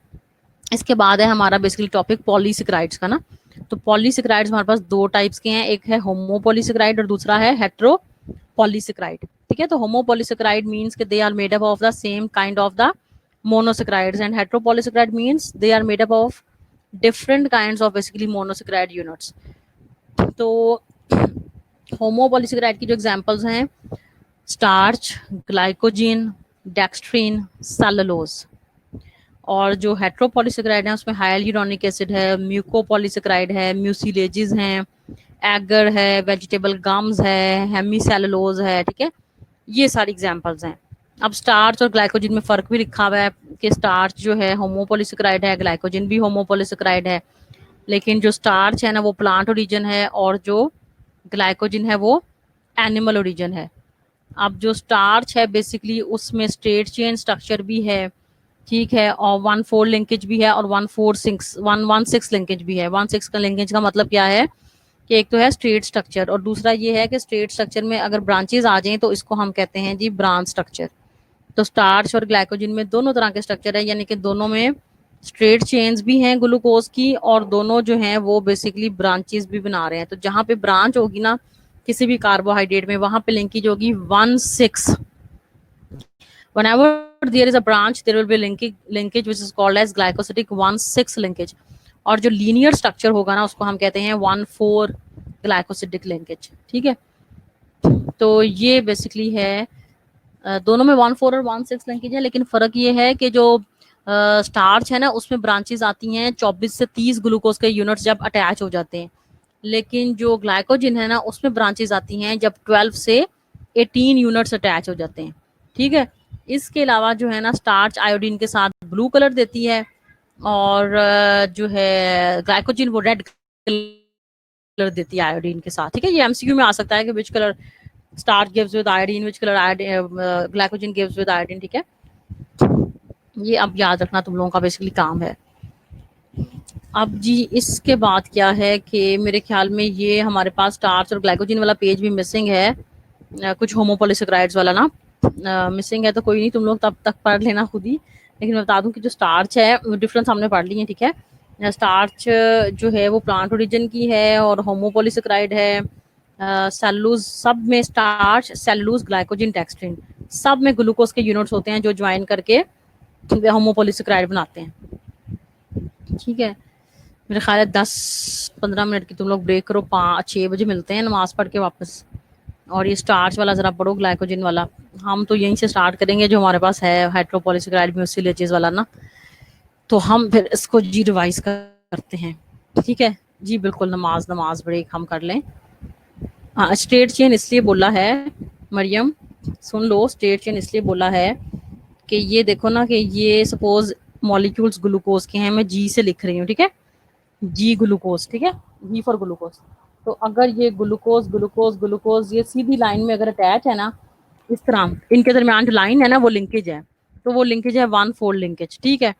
इसके बाद है हमारा बेसिकली टॉपिक पॉलीसेक्राइड्स का ना। तो पॉलीसेक्राइड्स हमारे पास 2 टाइप्स के हैं, एक है होमोपॉलीसेक्राइड और दूसरा है हेट्रो पॉलीसेक्राइड। ठीक है, तो होमोपॉलीसेक्राइड मींस कि they are made up of the same kind of the monosaccharides, and heteropolysaccharide means they are made up of different kinds of basically monosaccharide units. तो होमोपॉलीसेक्राइड की जो एग्जांपल्स हैं, स्टार्च, ग्लाइकोजिन, डेक्सट्रिन, सेलुलोज। और जो हेट्रोपॉलीसेक्राइड है उसमें hyaluronic acid है, mucopolysaccharide है, म्यूसिलेजेस हैं, एगर है, वेजिटेबल गम्स है, हेमीसेलुलोज है। ठीक है, ये सारी एग्जांपल्स हैं। अब स्टार्च और ग्लाइकोजिन में फर्क भी लिखा हुआ है कि स्टार्च जो है होमोपॉलीसेक्राइड है, ग्लाइकोजिन भी होमोपॉलीसेक्राइड है, लेकिन जो स्टार्च है ना वो प्लांट ओरिजिन है और जो ग्लाइकोजिन है वो एनिमल ओरिजिन है। अब जो स्टार्च है बेसिकली उसमें स्ट्रेट चेन स्ट्रक्चर भी है, ठीक है, और 1,4 लिंकेज भी है और 1,6 लिंकेज भी है। 1,6 का लिंकेज का मतलब क्या है कि एक तो है स्ट्रेट स्ट्रक्चर और दूसरा ये है कि स्ट्रेट स्ट्रक्चर में अगर ब्रांचेस आ जाएं तो इसको हम कहते हैं जी ब्रांच स्ट्रक्चर। तो स्टार्च और ग्लाइकोजिन में दोनों तरह के स्ट्रक्चर है, यानी कि दोनों में स्ट्रेट चेन्स भी हैं ग्लूकोज की, और दोनों जो हैं वो बेसिकली ब्रांचेस भी बना रहे हैं। तो जहां पे ब्रांच होगी ना किसी भी कार्बोहाइड्रेट में, वहां पे लिंकेज होगी 1,6। whenever there is a branch there will be linkage which is called as glycosidic 1,6 linkage, और जो लीनियर स्ट्रक्चर होगा ना उसको हम कहते हैं 1,4 ग्लाइकोसिडिक लिंकेज। ठीक है, तो ये बेसिकली है दोनों में 1,4 और 1,6 लिंकेज है, लेकिन फर्क ये है कि जो स्टार्च है ना उसमें ब्रांचेस आती हैं 24 से 30 ग्लूकोज के यूनिट्स जब अटैच हो जाते हैं, लेकिन जो ग्लाइकोजिन है ना उसमें ब्रांचेस आती हैं जब 12 से 18 यूनिट्स अटैच हो जाते हैं। ठीक है, इसके अलावा जो है ना स्टार्च आयोडीन के साथ ब्लू कलर देती है, और जो है ग्लाइकोजिन वो रेड कलर देती है आयोडीन के साथ। ठीक है, ये एमसीक्यू में आ सकता है कि which colour starch gives with iodine, which colour glycogen gives with iodine. ठीक है, ये अब याद रखना तुम लोगों का बेसिकली काम है। अब जी इसके बाद क्या है कि मेरे ख्याल में ये हमारे पास स्टार्च और ग्लाइकोजन वाला पेज भी मिसिंग है, कुछ होमोपोलिसैकेराइड्स वाला ना मिसिंग है, तो कोई नहीं, तुम लोग तब तक पढ़ लेना खुद ही। लेकिन मैं बता दूं कि जो स्टार्च है वो डिफरेंस हमने पढ़ ली है, ठीक है। स्टार्च जो है वो प्लांट ओरिजिन की है और होमोपोलिसैकेराइड है। सेलुलोज सब में स्टार्च, सेलुलोज, ग्लाइकोजन, डेक्स्ट्रिन सब में ग्लूकोज के यूनिट्स होते हैं जो ज्वाइन करके होमोपोलिसैकेराइड बनाते हैं, ठीक है। मेरे ख्याल है 10-15 मिनट की तुम लोग ब्रेक करो, 5-6 बजे मिलते हैं नमाज पढ़ के वापस। और ये स्टार्च वाला जरा पढ़ो, ग्लाइकोजन वाला। हम तो यहीं से स्टार्ट करेंगे जो हमारे पास है, हेट्रोपोलिसैकेराइड म्यूसिलेजेस वाला ना। तो हम फिर इसको जी रिवाइज करते हैं, ठीक है जी। बिल्कुल, नमाज नमाज ब्रेक हम कर लें। हाँ, स्ट्रेट चेन इसलिए बोला है मरियम, सुन लो, स्ट्रेट चेन इसलिए बोला है कि ये देखो ना कि ये सपोज मॉलिक्यूल्स ग्लूकोज के हैं, मैं जी से लिख रही हूँ, ठीक है। जी ग्लूकोज, ठीक है, जी फॉर ग्लूकोज। तो अगर ये ग्लूकोज ग्लूकोज ग्लूकोज ये सीधी लाइन में अगर अटैच है ना, इस तरह इनके दरमियान जो लाइन है ना वो लिंकेज है, तो वो लिंकेज है वन फोल्ड लिंकेज, ठीक है।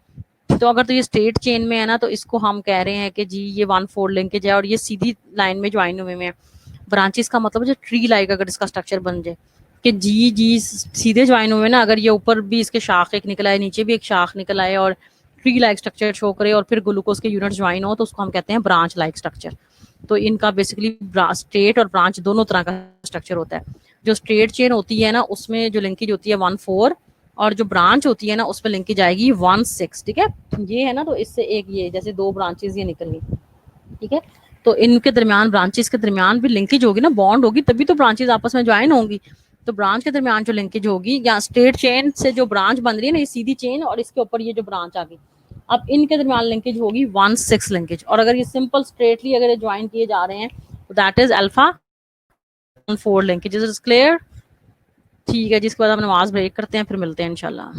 तो अगर तो ये स्ट्रेट चेन में है ना, तो इसको हम कह रहे हैं कि जी ये वन फोल्ड लिंकेज है और ये सीधी लाइन में ज्वाइन हुए में है। ब्रांचेस का मतलब जो ट्री लाइक अगर इसका स्ट्रक्चर बन जाए कि जी जी सीधे ज्वाइन हुए ना, अगर ये ऊपर भी इसके शाख एक निकला है, नीचे भी एक शाख निकल आए और ट्री लाइक स्ट्रक्चर शो करे और फिर ग्लूकोज के यूनिट ज्वाइन हो, तो उसको हम कहते हैं ब्रांच लाइक स्ट्रक्चर। तो इनका बेसिकली स्ट्रेट और ब्रांच दोनों तरह का स्ट्रक्चर होता है। जो स्ट्रेट चेन होती है ना उसमें जो लिंकेज होती है 1-4, और जो ब्रांच होती है ना उसमें लिंकेज आएगी 1-6, ठीक है। ये है ना, तो इससे एक ये जैसे दो ब्रांचेस ये निकल गई, ठीक है। तो इनके दरमियान, ब्रांचेस के दरमियान भी लिंकेज होगी ना, बॉन्ड होगी, तभी तो ब्रांचेस आपस में ज्वाइन होंगी। तो ब्रांच के दरमियान जो लिंकेज होगी, या स्ट्रेट चेन से जो ब्रांच बन रही है ना, ये सीधी चेन और इसके ऊपर ये जो ब्रांच आ गई, अब इनके दरमियान लिंकेज होगी 1-6 लिंकेज। और अगर ये सिंपल स्ट्रेटली अगर ज्वाइन किए जा रहे हैं तो that is alpha 4 linkage. Is clear? ठीक है, जिसके बाद हम नमाज ब्रेक करते हैं, फिर मिलते हैं इंशाल्लाह।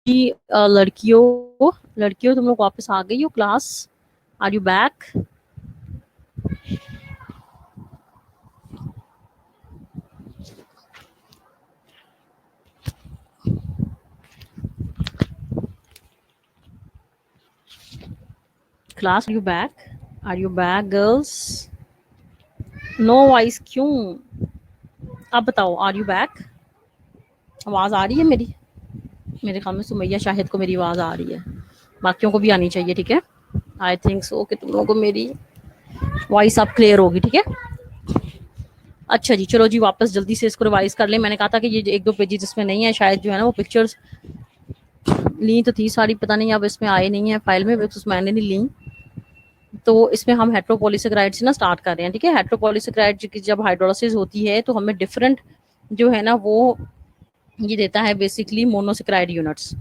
जी लड़कियों लड़कियों तुम लोग वापस आ गई हो class? Are you back? Class, are you back girls? No voice क्यों? अब बताओ, आर यू बैक? आवाज आ रही है मेरी? मेरे ख्याल में सुमैया शाहिद को मेरी आवाज आ रही है, बाकियों को भी आनी चाहिए, ठीक है? आई थिंक सो कि तुम लोगों को मेरी वॉइस अब क्लियर होगी, ठीक है? अच्छा जी, चलो जी, वापस जल्दी से इसको रिवाइज कर ले। मैंने कहा था कि ये एक दो पेजेस जिसमें नहीं है, शायद जो है ना वो पिक्चर्स ली तो थी सारी, पता नहीं अब इसमें आए नहीं है फाइल में, बिकॉज मैंने नहीं ली। तो इसमें हम हेट्रोपॉलीसेकेराइड से ना स्टार्ट कर रहे हैं, ठीक है? हेट्रोपॉलीसेकेराइड की जब हाइड्रोलिसिस होती है तो हमें डिफरेंट जो है ना वो ये देता है basically monosaccharide units,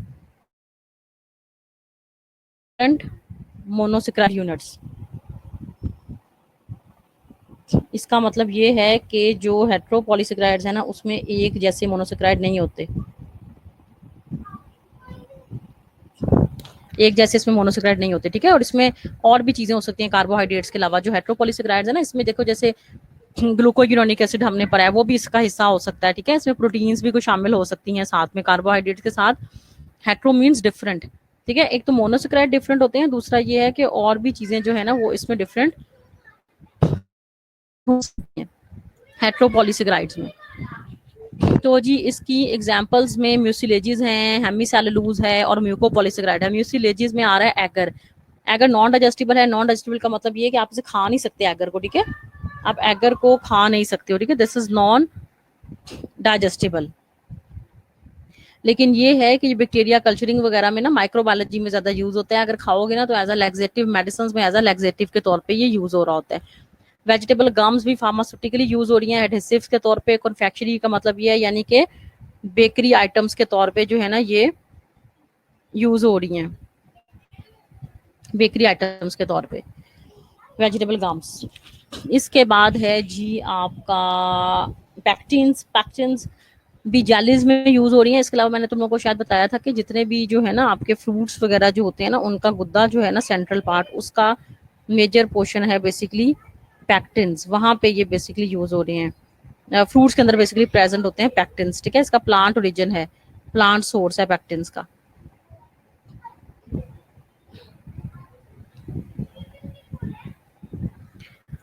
and monosaccharide units. इसका मतलब ये है कि जो हेट्रोपॉलीसेकेराइड्स है ना उसमें एक जैसे मोनोसेकेराइड नहीं होते, एक जैसे इसमें मोनोसेकेराइड नहीं होते, ठीक है? और इसमें और भी चीजें हो सकती हैं कार्बोहाइड्रेट्स के अलावा। जो हेट्रोपॉलीसेकेराइड्स है ना इसमें देखो, जैसे ग्लूकोयूरोनिक एसिड हमने पढ़ा है, वो भी इसका हिस्सा हो सकता है, ठीक है? इसमें प्रोटीन्स भी कुछ शामिल हो सकती हैं साथ में कार्बोहाइड्रेट्स के साथ। हेट्रो मीन्स डिफरेंट, ठीक है? एक तो मोनोसेकेराइड डिफरेंट होते हैं, दूसरा ये है कि और भी चीजें जो है ना वो इसमें डिफरेंट हो सकती हैं हेट्रोपॉलीसेकेराइड्स में। तो जी इसकी एग्जांपल्स में म्यूसिलेजेस हैं, हेमीसेलुलोज है और म्यूकोपॉलीसेकेराइड है। म्यूसिलेजेस में आ रहा है एगर। एगर नॉन डाइजेस्टिबल है। नॉन डाइजेस्टिबल का मतलब ये है कि आप इसे खा नहीं सकते एगर को, ठीक है? आप एगर को खा नहीं सकते हो, ठीक है? This is non digestible. लेकिन ये है कि बैक्टीरिया कल्चरिंग वगैरह में ना माइक्रोबायोलॉजी में ज्यादा यूज होता है। अगर खाओगे ना तो एज अ लैक्सेटिव, मेडिसिन में एज अ लैक्सेटिव के तौर पे ये यूज हो रहा होता है। वेजिटेबल गम्स भी फार्मास्यूटिकली यूज हो रही हैं एडहेसिव्स के तौर पे। कन्फेक्शनरी का मतलब ये है यानी कि बेकरी आइटम्स के तौर पे जो है ना ये यूज हो रही हैं, बेकरी आइटम्स के तौर पे वेजिटेबल गम्स। इसके बाद है जी आपका पैक्टिन्स। पैक्टिन्स भी जेलीज में यूज हो रही है। इसके अलावा मैंने तुम लोगों को शायद बताया था कि जितने भी जो है ना आपके फ्रूट्स वगैरह जो होते हैं ना उनका गुद्दा जो है ना सेंट्रल पार्ट, उसका मेजर पोर्शन है बेसिकली पैक्टिन्स, वहां पे ये बेसिकली यूज हो रहे हैं। फ्रूट्स के अंदर बेसिकली प्रेजेंट होते हैं पैक्टिन्स, ठीक है? इसका प्लांट ओरिजिन है, प्लांट सोर्स है पैक्टिन्स का।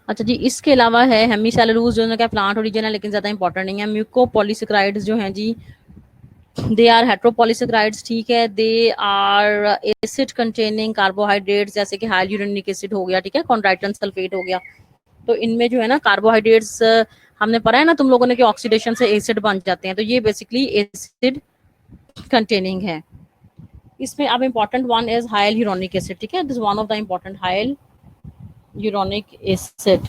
अच्छा जी, इसके अलावा है हेमीसेलुलोज जो है प्लांट ओरिजिन है लेकिन ज्यादा इंपॉर्टेंट नहीं है। म्यूकोपॉलीसेकेराइड्स जो हैं जी दे आर हेट्रोपॉलीसेकेराइड्स, ठीक है? They are acid containing carbohydrates, जैसे कि हाइड्रोनिक एसिड हो गया, ठीक है? कॉन्ड्राइटन सल्फेट हो गया। तो इनमें जो है ना कार्बोहाइड्रेट्स हमने पढ़ा है ना तुम लोगों ने कि ऑक्सीडेशन से एसिड बन जाते हैं, तो ये बेसिकली एसिड कंटेनिंग है। इसमें अब important one is hyaluronic acid, ठीक है? This one of the important hyaluronic acid.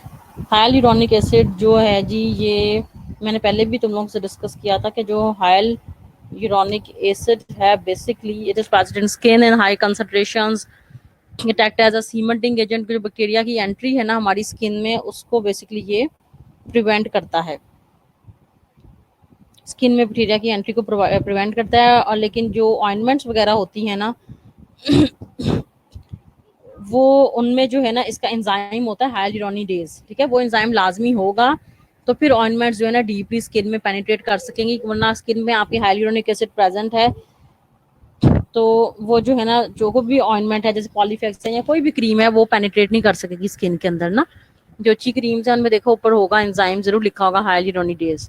Hyaluronic acid जो है जी ये मैंने पहले भी तुम लोगों से डिस्कस किया था कि जो हाइल यूरोनिक एसिड है basically it is present in skin in high concentrations. It act as a cementing agent. जो बैक्टीरिया की एंट्री है ना हमारी स्किन में उसको बेसिकली ये प्रिवेंट करता है, स्किन में बैक्टीरिया की एंट्री को प्रिवेंट करता है। और लेकिन जो ऑइंटमेंट्स वगैरह होती है ना वो उनमें जो है ना इसका एंजाइम होता है हाइलुरोनिडेज, ठीक है? वो एंजाइम लाजमी होगा तो फिर ऑइंटमेंट्स जो है ना डीपली स्किन में पेनिट्रेट कर सकेंगी, वरना स्किन में आपकी हाइलुरोनिक एसिड प्रेजेंट है तो वो जो है ना जो भी ऑइंटमेंट है जैसे पॉलीफेक्स है या कोई भी क्रीम है वो पेनिट्रेट नहीं कर सकेगी स्किन के अंदर ना। जो अच्छी क्रीम्स है उनमें देखो ऊपर होगा एंजाइम जरूर लिखा होगा हाइलुरोनिडेज।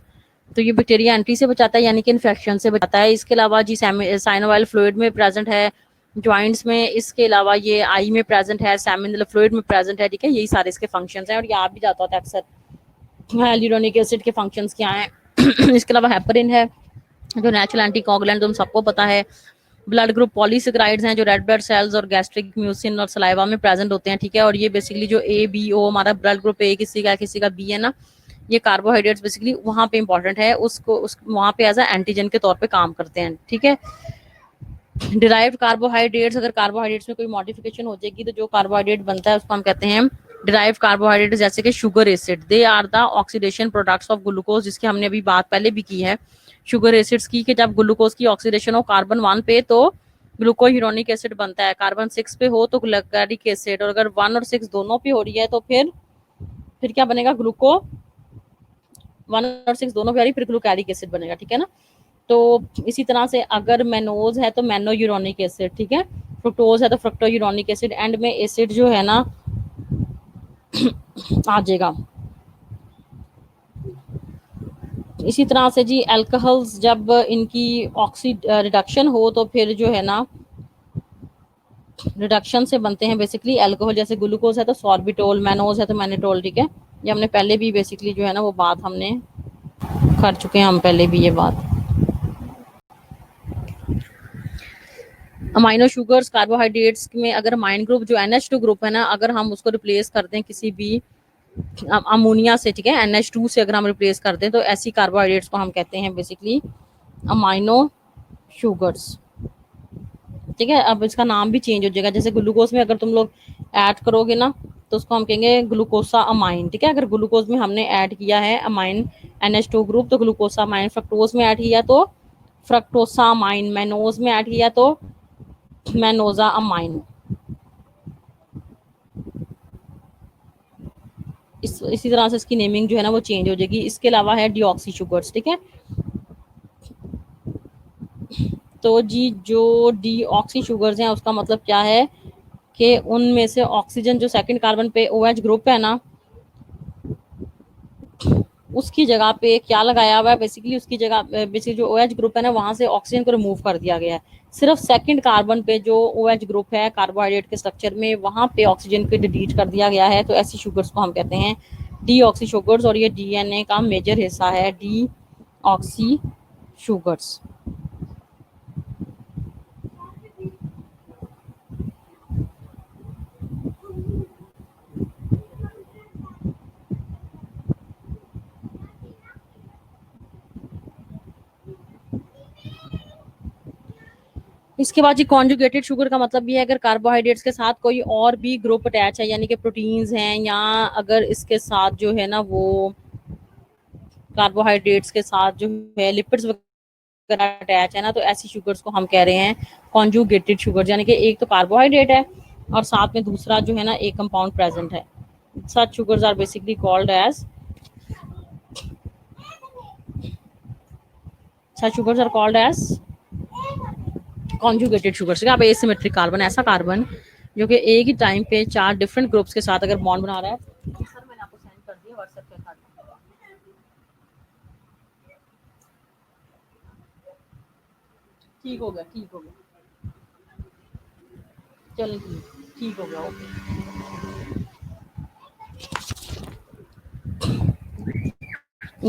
तो ये बैक्टीरिया एंट्री से बचाता है यानी कि इन्फेक्शन से बचाता है। इसके अलावा जी साइनोवाइल फ्लूइड में प्रेजेंट है, जॉइंट्स में। इसके अलावा ये आई में प्रेजेंट है, सेमिनल फ्लूइड में प्रेजेंट है, ठीक है? यही सारे इसके फंक्शंस हैं और ये आ भी जाता होता है अक्सर हाइलुरोनिक एसिड के फंक्शंस क्या हैं। इसके अलावा हेपरिन है जो नेचुरल एंटीकोगुलेंट, तुम सबको पता है। ब्लड ग्रुप पॉलीसेकेराइड्स हैं जो रेड ब्लड सेल्स और गैस्ट्रिक म्यूसिन और सलाइवा में प्रेजेंट होते हैं, ठीक है? और ये बेसिकली जो ए बी ओ हमारा ब्लड ग्रुप ए किसी का बी है ना, ये कार्बोहाइड्रेट्स बेसिकली वहां पे इंपॉर्टेंट है, उसको वहां पे एज अ एंटीजन के तौर पे काम करते हैं, ठीक है? डिराइव्ड कार्बोहाइड्रेट्स, अगर कार्बोहाइड्रेट्स में कोई मॉडिफिकेशन हो जाएगी तो जो कार्बोहाइड्रेट बनता है उसको हम कहते हैं डिराइव्ड कार्बोहाइड्रेट, जैसे कि sugar acid. They are the oxidation products of glucose, जिसकी हमने अभी बात पहले भी की है शुगर एसिड्स की, कि जब ग्लूकोज की ऑक्सीडेशन हो कार्बन 1 पे तो ग्लूकोहिरोनिक एसिड बनता है। कार्बन 6 पे हो तो ग्लूकारिक एसिड, और अगर 1 और 6 दोनों पे हो रही है तो फिर क्या बनेगा, ग्लूको 1 और 6 दोनों पे आ रही, फिर ग्लूकारिक एसिड बनेगा, ठीक है ना। तो इसी तरह से अगर मेनोज है तो मेनो यूरोनिक एसिड, ठीक है। फ्रुक्टोज है तो फ्रक्टो यूरोनिक एसिड, एंड में एसिड जो है ना आ जाएगा। इसी तरह से जी अल्कोहल्स जब इनकी ऑक्सी रिडक्शन हो तो फिर जो है ना रिडक्शन से बनते हैं बेसिकली अल्कोहल। जैसे ग्लूकोज है तो सॉर्बिटोल, मैनोज है तो मैनिटोल, ठीक है। ये हमने पहले भी बेसिकली जो है ना वो बात हमने कर चुके हैं हम पहले भी ये बात। अमाइनो शुगर्स कार्बोहाइड्रेट्स में अगर अमाइन ग्रुप जो NH2 ग्रुप है ना, अगर हम उसको रिप्लेस कर दें किसी भी अमोनिया से, ठीक है, NH2 से अगर हम रिप्लेस कर दें तो ऐसी कार्बोहाइड्रेट्स को हम कहते हैं बेसिकली अमाइनो शुगर्स, ठीक है। अब इसका नाम भी चेंज हो जाएगा। जैसे ग्लूकोज में अगर तुम लोग ऐड करोगे ना तो उसको हम कहेंगे ग्लूकोसा अमाइन, ठीक है। अगर ग्लूकोज में हमने ऐड किया है अमाइन NH2 ग्रुप तो ग्लूकोसा अमाइन, फ्रक्टोज में ऐड किया तो फ्रक्टोसा अमाइन, मैनोज में ऐड किया तो मैनोजा अमाइन। इसी तरह से इसकी नेमिंग जो है ना वो चेंज हो जाएगी। इसके अलावा है डीऑक्सी शुगर्स, ठीक है। तो जी जो डीऑक्सी शुगर्स हैं उसका मतलब क्या है कि उनमें से ऑक्सीजन जो सेकंड कार्बन पे OH ग्रुप है ना उसकी जगह पे क्या लगाया हुआ है, बेसिकली उसकी जगह बेसिकली जो OH ग्रुप है ना वहां से ऑक्सीजन को रिमूव कर दिया गया है। सिर्फ सेकंड कार्बन पे जो OH ग्रुप है कार्बोहाइड्रेट के स्ट्रक्चर में वहां पे ऑक्सीजन को डिलीट कर दिया गया है। तो ऐसी शुगर्स को हम कहते हैं डीऑक्सी शुगर्स, और ये DNA का मेजर हिस्सा है डीऑक्सी शुगर्स। इसके बाद जी कॉन्जुगेटेड शुगर का मतलब ये है अगर कार्बोहाइड्रेट्स के साथ कोई और भी ग्रुप अटैच है, यानी कि प्रोटीन्स हैं, या अगर इसके साथ जो है ना वो कार्बोहाइड्रेट्स के साथ जो है लिपिड्स वगैरह अटैच है ना, तो ऐसी शुगर्स को हम कह रहे हैं कॉन्जुगेटेड शुगर। यानी कि एक तो कार्बोहाइड्रेट है और साथ में दूसरा जो है ना एक कंपाउंड प्रेजेंट है। Such sugars are basically called as such sugars are called as conjugated sugars. अब एसिमेट्रिक कार्बन, ऐसा कार्बन जो कि एक ही टाइम पे 4 डिफरेंट ग्रुप्स के साथ अगर बॉन्ड बना रहा है। सर मैंने आपको सेंड कर दिया व्हाट्सएप पे, ठीक हो गया, ठीक हो गया, चलो ठीक हो गया, ओके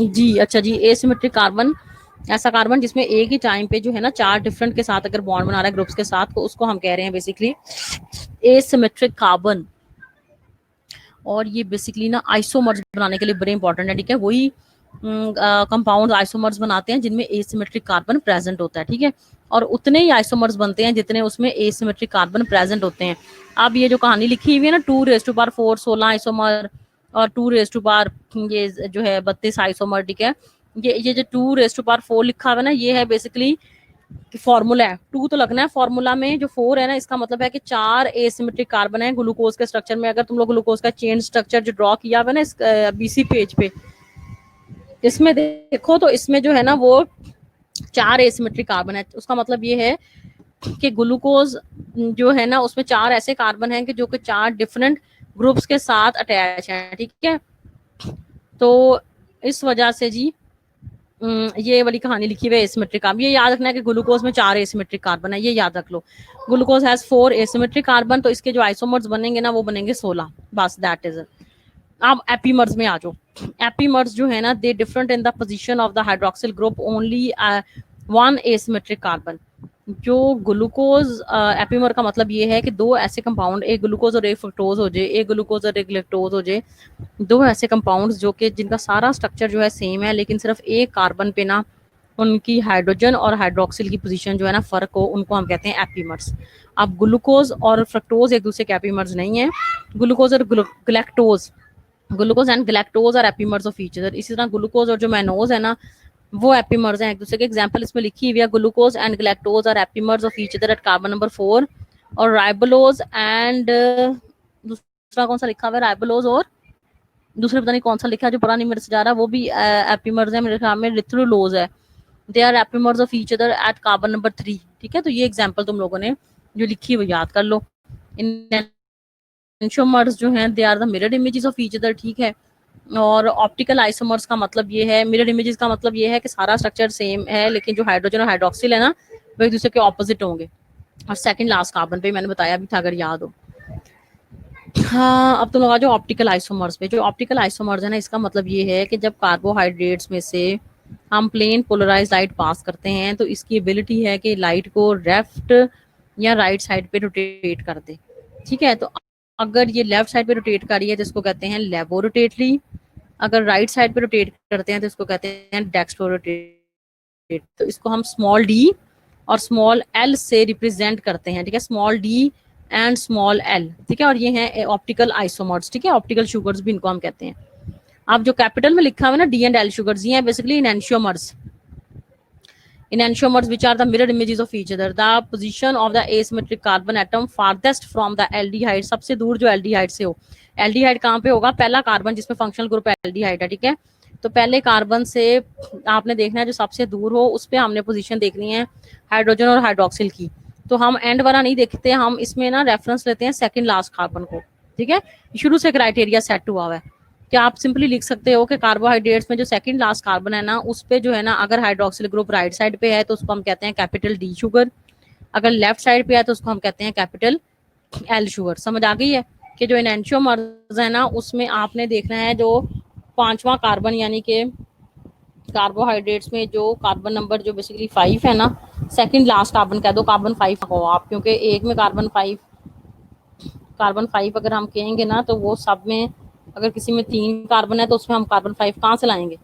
जी। अच्छा जी, एसिमेट्रिक कार्बन ऐसा कार्बन जिसमें एक ही टाइम पे जो है ना 4 डिफरेंट के साथ अगर बॉन्ड बना रहा है ग्रुप्स के साथ, तो उसको हम कह रहे हैं बेसिकली एसिमेट्रिक कार्बन। और ये बेसिकली ना आइसोमर्स बनाने के लिए बड़े इंपॉर्टेंट है, ठीक है। वही कंपाउंड आइसोमर्स बनाते हैं जिनमें एसिमेट्रिक कार्बन प्रेजेंट होता है, ठीक है। और उतने ही आइसोमर्स बनते हैं जितने उसमें एसिमेट्रिक कार्बन प्रेजेंट होते हैं। अब ये जो कहानी लिखी हुई है ना 2⁴ 16 आइसोमर और 2⁴ ये जो है 32 आइसोमर, ठीक है। ये जो 2⁴ लिखा हुआ है ना ये है बेसिकली फॉर्मूला है। 2 तो लगना है फॉर्मूला में, जो 4 है ना इसका मतलब है कि 4 एसिमेट्रिक कार्बन है ग्लूकोज के स्ट्रक्चर में। अगर तुम लोग ग्लूकोज का चेन स्ट्रक्चर जो ड्रॉ किया हुआ है ना इस BC पेज पे, इसमें देखो तो इसमें जो है ना वो 4 एसिमेट्रिक कार्बन है। उसका मतलब ये है कि ग्लूकोज जो है ना उसमें 4 ऐसे कार्बन हैं कि जो कि 4 डिफरेंट ग्रुप्स के साथ अटैच हैं, ठीक है। तो इस वजह से जी ये वाली कहानी लिखी हुई है एसिमेट्रिक कार्बन। ये याद रखना है कि ग्लूकोज में 4 एसिमेट्रिक कार्बन है, ये याद रख लो। ग्लूकोज हैज 4 एसिमेट्रिक कार्बन, तो इसके जो आइसोमर्स बनेंगे ना वो बनेंगे 16, बस दैट इज इट। अब एपीमर्स में आ जाओ। एपीमर्स जो है ना they different in the position of the hydroxyl group only 1 asymmetric carbon. जो ग्लूकोज एपीमर का मतलब ये है कि 2 ऐसे कंपाउंड, एक ग्लूकोज और एक फ्रुक्टोज हो जाए, एक ग्लूकोज और एक लैक्टोज हो जाए, 2 ऐसे कंपाउंड्स जो कि जिनका सारा स्ट्रक्चर जो है सेम है लेकिन सिर्फ एक कार्बन पे ना उनकी हाइड्रोजन और हाइड्रोक्सिल की पोजीशन जो है ना फर्क हो, उनको हम कहते हैं एपीमर्स। अब ग्लूकोज और फ्रक्टोज एक दूसरे के एपीमर्स नहीं है। ग्लूकोज और galactose, glucose and galactose are epimers of each other. इसी तरह ग्लूकोज और जो मैनोज है ना वो एपिमर्स हैं एक दूसरे के। एग्जांपल इसमें लिखी हुई है, glucose and galactose are epimers of each other at carbon number 4, और राइबोलोज एंड दूसरा कौन सा लिखा हुआ है, राइबोलोज और दूसरे पता नहीं कौन सा लिखा है जो पता नहीं मेरे से जा रहा, वो भी एपिमर्स है मेरे ख्याल में, रिथ्रोलोज है। They are epimers of each other at carbon number 3। ठीक है, तो ये एग्जांपल तुम लोगों ने जो लिखी है वो याद कर लो। एंशियोमर्स जो हैं they are the mirror images of each other. ठीक है, और ऑप्टिकल आइसोमर्स का मतलब ये है, मिरर इमेजेस का मतलब ये है कि सारा स्ट्रक्चर सेम है लेकिन जो हाइड्रोजन और हाइड्रोक्सिल है ना वो एक दूसरे के ऑपोजिट होंगे। और सेकंड लास्ट कार्बन पे मैंने बताया भी था अगर याद हो। हाँ, अब तुम लोग आ जाओ ऑप्टिकल आइसोमर्स पे। जो ऑप्टिकल आइसोमर्स है ना, इसका मतलब ये है कि जब कार्बोहाइड्रेट्स में से हम प्लेन पोलराइज लाइट पास करते हैं तो इसकी एबिलिटी है कि लाइट को लेफ्ट या राइट साइड पे रोटेट कर दे। ठीक है, तो अगर ये लेफ्ट साइड पे रोटेट कर रही है तो इसको कहते हैं लेबोरोटेटरी, अगर राइट साइड पे रोटेट करते हैं तो इसको कहते हैं डेक्स्ट्रोरोटेट। तो इसको हम स्मॉल डी और स्मॉल एल से रिप्रेजेंट करते हैं। ठीक है, small D and small L. ठीक है, और ये हैं ऑप्टिकल आइसोमर्स। ठीक है, ऑप्टिकल शुगर्स भी इनको हम कहते हैं। अब जो कैपिटल में लिखा हुआ है ना डी एंड एल शुगर्स, ये हैं basically इनएंशियोमर्स। Enantiomers, which are the mirror images of each other. The position of the asymmetric carbon atom farthest from the aldehyde, सबसे दूर जो aldehyde से हो। aldehyde कहाँ पे होगा, पहला कार्बन जिसमें फंक्शनल ग्रुप aldehyde है। ठीक है, तो पहले कार्बन से आपने देखना है जो सबसे दूर हो उस पर हमने पोजीशन देखनी है हाइड्रोजन और हाइड्रोक्सिल की। तो हम एंड वाला नहीं देखते, हम इसमें ना रेफरेंस लेते हैं सेकंड लास्ट कार्बन को। ठीक है, शुरू से क्राइटेरिया सेट हुआ है कि आप सिंपली लिख सकते हो कि कार्बोहाइड्रेट्स में जो सेकंड लास्ट कार्बन है ना उस पे जो है ना अगर हाइड्रोक्सिल ग्रुप राइट साइड पे है तो उसको हम कहते हैं कैपिटल डी शुगर, अगर लेफ्ट साइड पे है तो उसको हम कहते हैं कैपिटल एल शुगर। समझ आ गई है कि जो एनेंशियोमर्स है ना उसमें आपने देखना है जो पांचवा कार्बन यानी कि कार्बोहाइड्रेट्स में जो कार्बन नंबर जो बेसिकली 5 है ना, सेकंड लास्ट कार्बन कह दो, कार्बन 5 हो आप, क्योंकि एक में कार्बन 5 अगर हम कहेंगे ना तो वो सब में अगर किसी में 3 कार्बन है तो उसमें हम कार्बन 5 कहाँ से लाएंगे।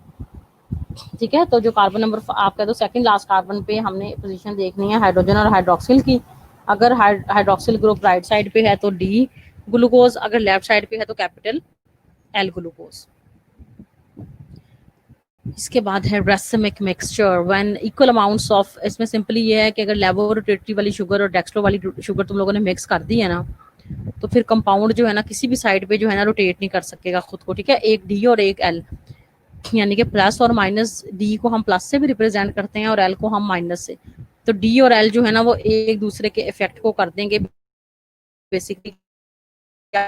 ठीक है, तो जो कार्बन नंबर आप कह दो सेकंड लास्ट कार्बन पे हमने पोजीशन देखनी है हाइड्रोजन और हाइड्रोक्सिल की। अगर हाइड्रोक्सिल ग्रुप राइट साइड पे है तो डी ग्लूकोज, अगर लेफ्ट साइड पे है तो कैपिटल एल ग्लूकोज। इसके बाद है racemic mixture when equal amounts of, इसमें सिंपली ये है कि अगर लेबोरेटरी वाली शुगर और डेक्स्ट्रो वाली शुगर तुम लोगों ने मिक्स कर दी है ना तो फिर कंपाउंड जो है ना किसी भी साइड पे जो है ना रोटेट नहीं कर सकेगा खुद को। ठीक है, एक डी और एक एल, यानी कि प्लस और माइनस, डी को हम प्लस से भी रिप्रेजेंट करते हैं और एल को हम माइनस से। तो डी और एल जो है ना वो एक दूसरे के इफेक्ट को कर देंगे बेसिकली, क्या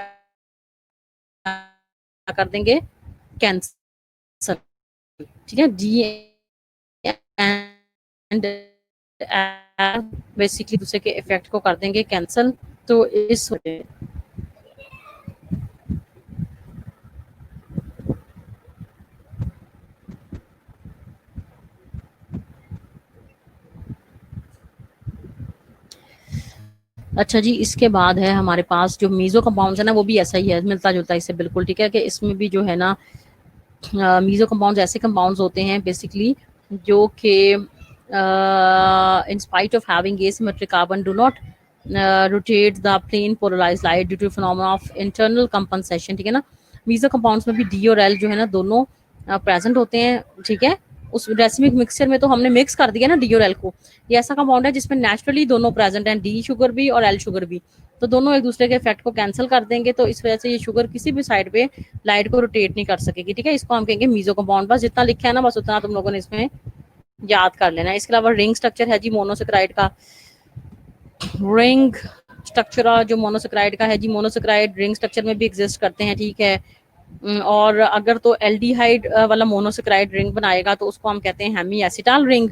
कर देंगे, कैंसर। ठीक है, डी एंड बेसिकली दूसरे के इफेक्ट को कर देंगे कैंसल। तो इस अच्छा जी, इसके बाद है हमारे पास जो मीजो कंपाउंड्स है ना वो भी ऐसा ही है, मिलता जुलता इससे बिल्कुल। ठीक है, कि इसमें भी जो है ना मीजो कंपाउंड्स ऐसे कंपाउंड्स होते हैं बेसिकली जो कि in spite of having asymmetric carbon do not rotate the plane polarized light due to phenomena of internal compensation। ठीक है ना, मीजो कंपाउंड्स में भी डी और एल जो है ना दोनों प्रेजेंट होते हैं। ठीक है, उस रेसिमिक मिक्सचर में तो हमने मिक्स कर दिया ना डी और एल को। ये ऐसा कंपाउंड है जिसमें नेचुरली दोनों प्रेजेंट हैं, डी शुगर भी और एल शुगर भी, तो दोनों एक दूसरे के इफेक्ट को कैंसिल कर देंगे। तो इस वजह से ये शुगर किसी भी साइड पे लाइट को रोटेट नहीं कर सकेगी। ठीक है, इसको हम कहेंगे मीजो कंपाउंड। बस जितना लिखा है ना बस उतना तुम लोगों ने इसमें याद कर लेना है। इसके अलावा रिंग स्ट्रक्चर है जी मोनोसेक्राइड का, रिंग स्ट्रक्चर जो मोनोसेक्राइड का है जी, मोनोसेक्राइड रिंग स्ट्रक्चर में भी एग्जिस्ट करते हैं। ठीक है, और अगर तो एल्डिहाइड वाला मोनोसेक्राइड रिंग बनाएगा तो उसको हम कहते हैं हेमी एसिटाल रिंग,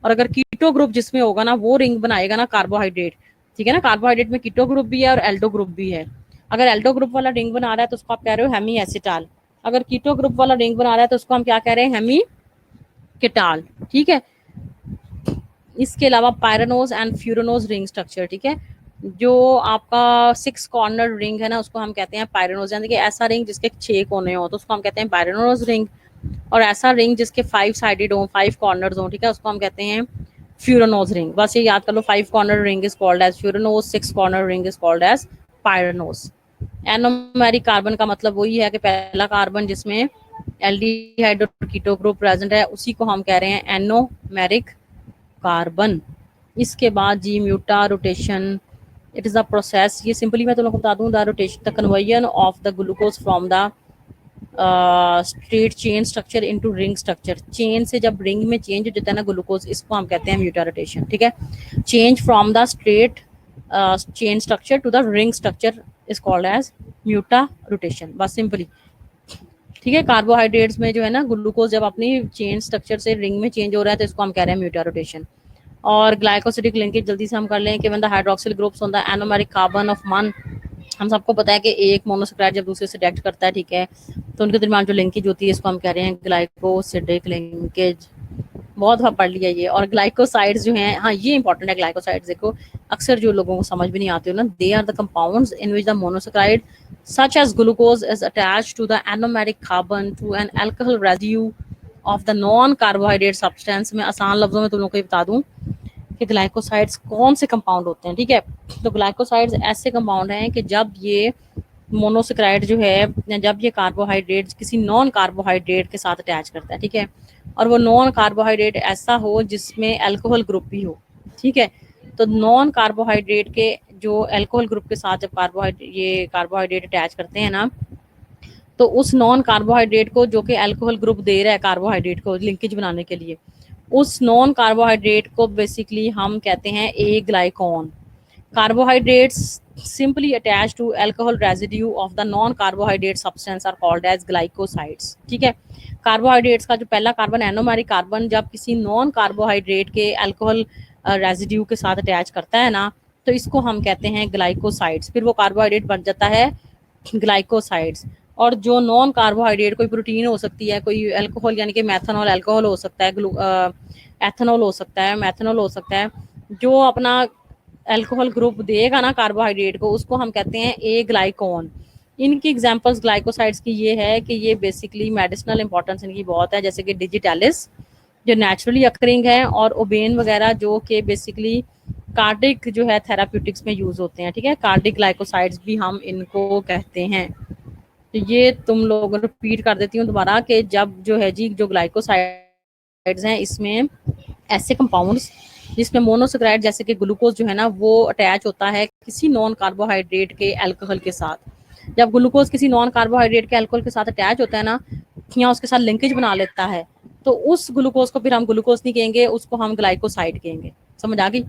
और अगर कीटो ग्रुप जिसमें होगा ना वो रिंग बनाएगा ना कार्बोहाइड्रेट। ठीक है ना, कार्बोहाइड्रेट में कीटो ग्रुप भी है और एल्डो ग्रुप भी है। अगर एल्डो ग्रुप वाला रिंग बना रहा है तो उसको आप कह रहे हो हेमी एसिटाल, अगर कीटो ग्रुप वाला रिंग बना रहा है तो उसको हम क्या कह रहे हैं, हेमी केटाल। ठीक है, इसके अलावा pyranose and furanose ring structure. ठीक है, जो आपका 6 कॉर्नर रिंग है ना उसको हम कहते हैं पायरानोज, यानी कि ऐसा रिंग जिसके 6 कोने हो तो उसको हम कहते हैं पायरानोज रिंग, और ऐसा रिंग जिसके 5 साइडेड हो, 5 कॉर्नर्स हो, ठीक है, उसको हम कहते हैं फ्यूरानोज रिंग। बस ये याद कर लो, 5 corner ring is called as furanose, 6 corner ring is called as pyranose. Anomeric carbon का मतलब वही है कि पहला कार्बन जिसमें एल्डिहाइड और कीटो ग्रुप प्रेजेंट है, उसी को हम कह रहे हैं एनोमेरिक कार्बन। इसके बाद जी mutarotation, it is a process, ये सिंपली मैं तुम लोग को बता दूं, the rotation the conversion of the glucose from the straight chain structure into ring structure. Chain से जब रिंग में चेंज हो जाता है ना ग्लूकोज, इसको हम कहते हैं म्यूटा रोटेशन। ठीक है, change from the straight chain structure to the ring structure is called as mutarotation, बस सिंपली। ठीक है, कार्बोहाइड्रेट्स में जो है ना ग्लूकोज जब अपनी चेन स्ट्रक्चर से रिंग में चेंज हो रहा है तो इसको हम कह रहे हैं म्यूटा रोटेशन। और ग्लाइकोसिडिक लिंकेज जल्दी से हम कर लें कि when the hydroxyl groups on the anomeric carbon of one, हम सबको पता है कि एक मोनोसैकेराइड जब दूसरे से रिएक्ट करता है, ठीक है, तो उनके दरमियान जो लिंकेज होती है इसको हम कह रहे हैं ग्लाइकोसिडिक लिंकेज। बहुत बार पढ़ लिया ये। और ग्लाइकोसाइड्स जो हैं, हाँ ये इंपॉर्टेंट है, ग्लाइकोसाइड्स देखो अक्सर जो लोगों को समझ भी नहीं आती हो ना, they are the compounds in which the monosaccharide such as glucose is attached to the anomeric carbon to an alcohol residue of the non carbohydrate substance। मैं आसान लफ्जों में तुम लोगों को बता दूं कि ग्लाइकोसाइड्स कौन से कंपाउंड होते हैं। ठीक है, तो ग्लाइकोसाइड्स ऐसे कंपाउंड हैं कि जब ये मोनोसेक्राइड जो है, जब ये कार्बोहाइड्रेट किसी नॉन कार्बोहाइड्रेट के साथ अटैच करता है, ठीक है, और वो नॉन कार्बोहाइड्रेट ऐसा हो जिसमें अल्कोहल ग्रुप भी हो। ठीक है, तो नॉन कार्बोहाइड्रेट के जो अल्कोहल ग्रुप के साथ जब कार्बोहाइड्रेट अटैच करते हैं ना, तो उस नॉन कार्बोहाइड्रेट को जो कि अल्कोहल ग्रुप दे रहा है कार्बोहाइड्रेट को लिंकेज बनाने के लिए, उस नॉन कार्बोहाइड्रेट को बेसिकली हम कहते हैं aglycone. Carbohydrates simply attached to alcohol residue of the non carbohydrate substance are called as glycosides। ठीक है, कार्बोहाइड्रेट्स का जो पहला कार्बन एनोमेरिक कार्बन जब किसी नॉन कार्बोहाइड्रेट के अल्कोहल रेजिड्यू के साथ अटैच करता है ना, तो इसको हम कहते हैं ग्लाइकोसाइड्स। फिर वो कार्बोहाइड्रेट बन जाता है ग्लाइकोसाइड्स। और जो नॉन कार्बोहाइड्रेट, कोई प्रोटीन हो सकती है, कोई अल्कोहल यानी कि मैथनॉल अल्कोहल हो सकता है, एथनॉल हो सकता है, मैथनॉल हो सकता है, जो अपना अल्कोहल ग्रुप देगा ना कार्बोहाइड्रेट को, उसको हम कहते हैं ए ग्लाइकॉन। इनकी एग्जांपल्स ग्लाइकोसाइड्स की ये है कि ये बेसिकली मेडिसिनल इंपॉर्टेंस इनकी बहुत है, जैसे कि डिजिटैलिस जो नेचुरली अकरिंग है, और ओबेन वगैरह जो कि बेसिकली कार्डिक जो है थेराप्यूटिक्स में यूज होते हैं। ठीक है, कार्डिक ग्लाइकोसाइड्स भी हम इनको कहते हैं। तो ये तुम लोग रिपीट कर देती हूँ दोबारा कि जब जो है जी जो ग्लाइकोसाइड्स हैं इसमें ऐसे कंपाउंड्स जिसमें मोनोसेक्राइड जैसे कि ग्लूकोज जो है ना वो अटैच होता है किसी नॉन कार्बोहाइड्रेट के अल्कोहल के साथ। जब ग्लूकोज किसी नॉन कार्बोहाइड्रेट के अल्कोहल के साथ अटैच होता है ना, या उसके साथ लिंकेज बना लेता है, तो उस ग्लूकोज को फिर हम ग्लूकोज नहीं कहेंगे, उसको हम ग्लाइकोसाइड कहेंगे। समझ आ गई?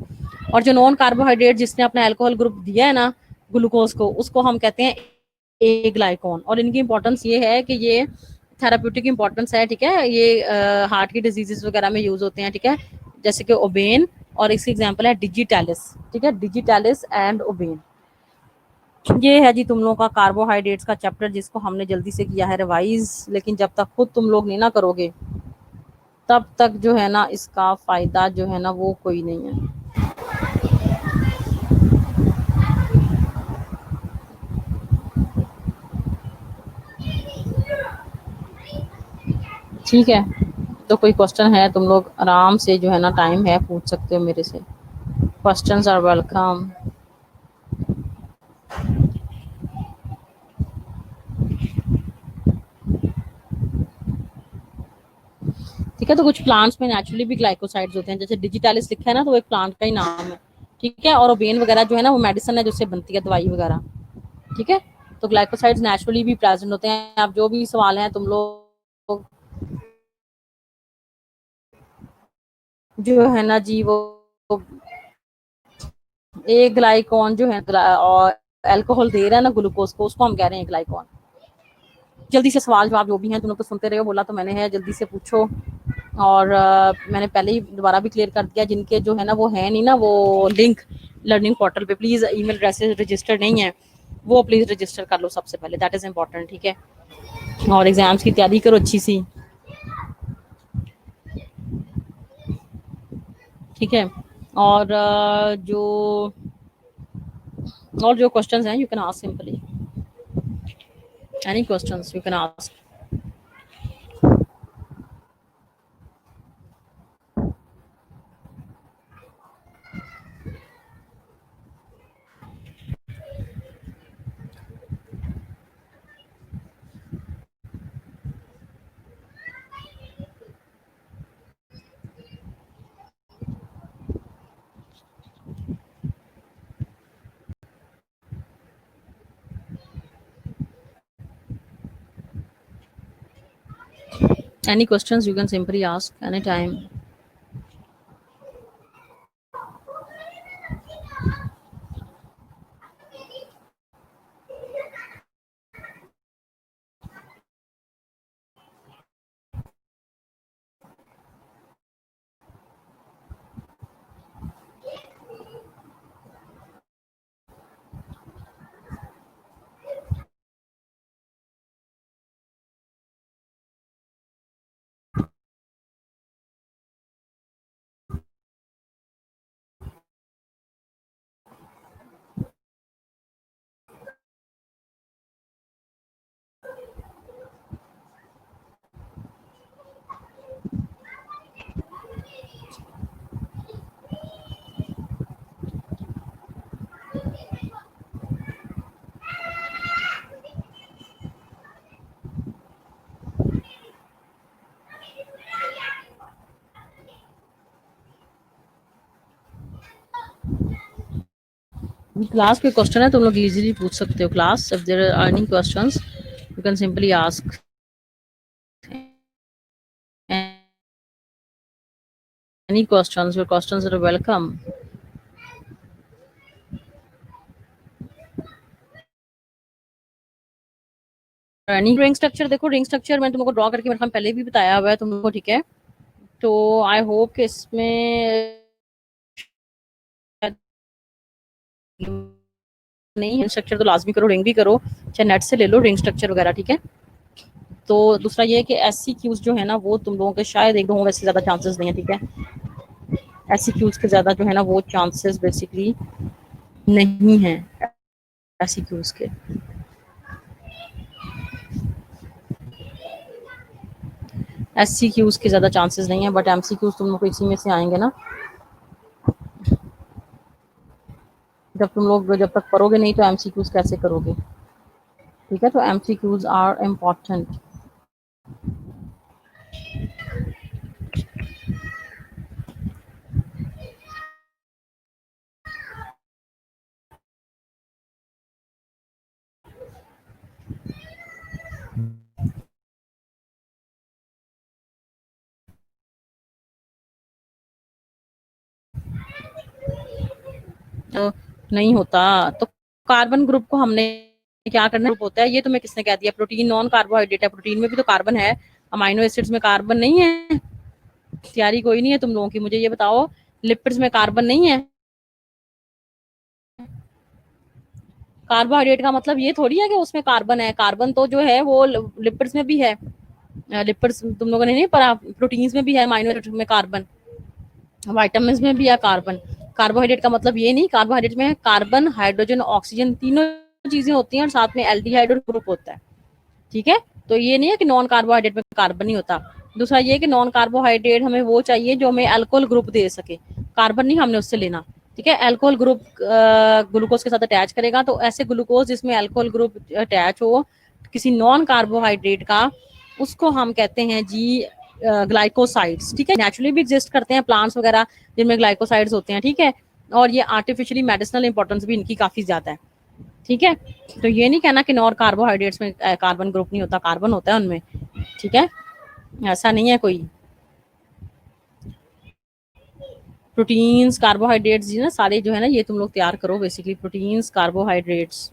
और जो नॉन कार्बोहाइड्रेट जिसने अपना अल्कोहल ग्रुप दिया है ना ग्लूकोज को, उसको हम कहते हैं ए ग्लाइकॉन। और इनकी इंपॉर्टेंस ये है कि ये थेराप्यूटिक इंपॉर्टेंस है। ठीक है, ये हार्ट की डिजीजेस वगैरह में यूज होते हैं। ठीक है, जैसे कि ओबेन, और इसकी एग्जांपल है डिजिटैलिस। ठीक है, डिजिटैलिस एंड ओबेन। ये है जी तुम लोगों का कार्बोहाइड्रेट्स का चैप्टर, जिसको हमने जल्दी से किया है रिवाइज। लेकिन जब तक खुद तुम लोग नहीं ना करोगे तब तक जो है ना इसका फायदा जो है ना वो कोई नहीं है। ठीक है, तो कोई क्वेश्चन है तुम लोग आराम से जो है ना टाइम है पूछ सकते हो मेरे से। Questions are welcome. ठीक है, तो कुछ प्लांट्स में नेचुरली भी ग्लाइकोसाइड्स होते हैं, जैसे डिजिटैलिस लिखा है ना तो वो एक प्लांट का ही नाम है। ठीक है, और ओबेन वगैरह जो है ना वो मेडिसिन है जिससे बनती है दवाई वगैरह। ठीक है, तो ग्लाइकोसाइड्स नेचुरली भी प्रेजेंट होते हैं। आप जो भी सवाल हैं तुम लोग जो है ना जी वो एक ग्लाइकॉन जो है और अल्कोहल दे रहा है ना ग्लूकोज को, उसको हम कह रहे हैं ग्लाइकॉन। जल्दी से सवाल जवाब जो भी हैं तुम लोग तो सुनते रहो, बोला तो मैंने है जल्दी से पूछो। और मैंने पहले ही दोबारा भी क्लियर कर दिया, जिनके जो है ना वो है नहीं ना वो लिंक लर्निंग पोर्टल पे, प्लीज ईमेल एड्रेसेस रजिस्टर्ड नहीं है वो प्लीज रजिस्टर कर लो सबसे पहले, दैट इज इम्पोर्टेंट। ठीक है, और एग्जाम्स की तैयारी करो अच्छी सी। ठीक है, और जो क्वेश्चंस हैं you can ask simply any questions you can ask. Any questions you can simply ask anytime. Class पे क्वेश्चन है, तुम लोग इजीली पूछ सकते हो class. If there are any questions you can simply ask. Any questions? Your questions are welcome. Any ring structure देखो, ring structure मैंने तुमको ड्रॉ करके मेरे ख्याल पहले भी बताया हुआ है तुमको, ठीक है. तो आई होप कि इसमें नहीं, स्ट्रक्चर तो लाजमी करो, रिंग भी करो, चाहे नेट से ले लो रिंग स्ट्रक्चर वगैरह, ठीक है. तो दूसरा ये है कि एससी क्यूज जो है ना वो तुम लोगों के शायद एक दो हों, वैसे ज़्यादा चांसेस नहीं है, ठीक है. एससी क्यूज के ज़्यादा जो है ना वो चांसेस बेसिकली नहीं है एससी क्यूज के. एससी क्यूज के ज़्यादा चांसेस नहीं है, बट एमसी क्यूज तुम लोग को इसी में से आएंगे ना. जब तुम लोग जब तक करोगे नहीं तो एमसीक्यूज कैसे करोगे, ठीक है. तो एमसीक्यूज आर इम्पोर्टेंट. तो नहीं होता तो कार्बन ग्रुप को हमने क्या करना ग्रुप होता है, ये तुम्हें किसने कह दिया. प्रोटीन नॉन कार्बोहाइड्रेट है, प्रोटीन में भी तो कार्बन है, अमाइनो एसिड्स में कार्बन नहीं है. तैयारी कोई नहीं है तुम लोगों की, मुझे ये बताओ लिपिड्स में कार्बन नहीं है. कार्बोहाइड्रेट का मतलब ये थोड़ी है कि उसमें कार्बन है. कार्बन तो जो है वो लिपिड्स में भी है. लिपिड्स तुम लोगों ने नहीं पढ़ा, प्रोटीन्स में भी है, अमाइनो एसिड्स में कार्बन, विटामिन में भी है कार्बन. कार्बोहाइड्रेट का मतलब ये नहीं, कार्बोहाइड्रेट में कार्बन, हाइड्रोजन, ऑक्सीजन तीनों चीजें होती हैं और साथ में एल्डिहाइड और ग्रुप होता है, ठीक है. तो ये नहीं है कि नॉन कार्बोहाइड्रेट में कार्बन नहीं होता. दूसरा ये कि नॉन कार्बोहाइड्रेट हमें वो चाहिए जो हमें अल्कोहल ग्रुप दे सके, कार्बन नहीं हमने उससे लेना, ठीक है. अल्कोहल ग्रुप ग्लूकोज के साथ अटैच करेगा, तो ऐसे ग्लूकोज जिसमें अल्कोहल ग्रुप अटैच हो किसी नॉन कार्बोहाइड्रेट का, उसको हम कहते हैं जी ग्लाइकोसाइड्स, ठीक है. नेचुरली भी एग्जिस्ट करते हैं प्लांट्स वगैरह जिनमें ग्लाइकोसाइड्स होते हैं, ठीक है. और ये आर्टिफिशियली मेडिसिनल इंपॉर्टेंस भी इनकी काफी ज्यादा है, ठीक है. तो ये नहीं कहना कि नॉन कार्बोहाइड्रेट्स में कार्बन ग्रुप नहीं होता, कार्बन होता है उनमें, ठीक है. ऐसा नहीं है कोई. प्रोटीन्स कार्बोहाइड्रेट्स जी ना सारे जो है ना ये तुम लोग तैयार करो बेसिकली, प्रोटीन्स कार्बोहाइड्रेट्स.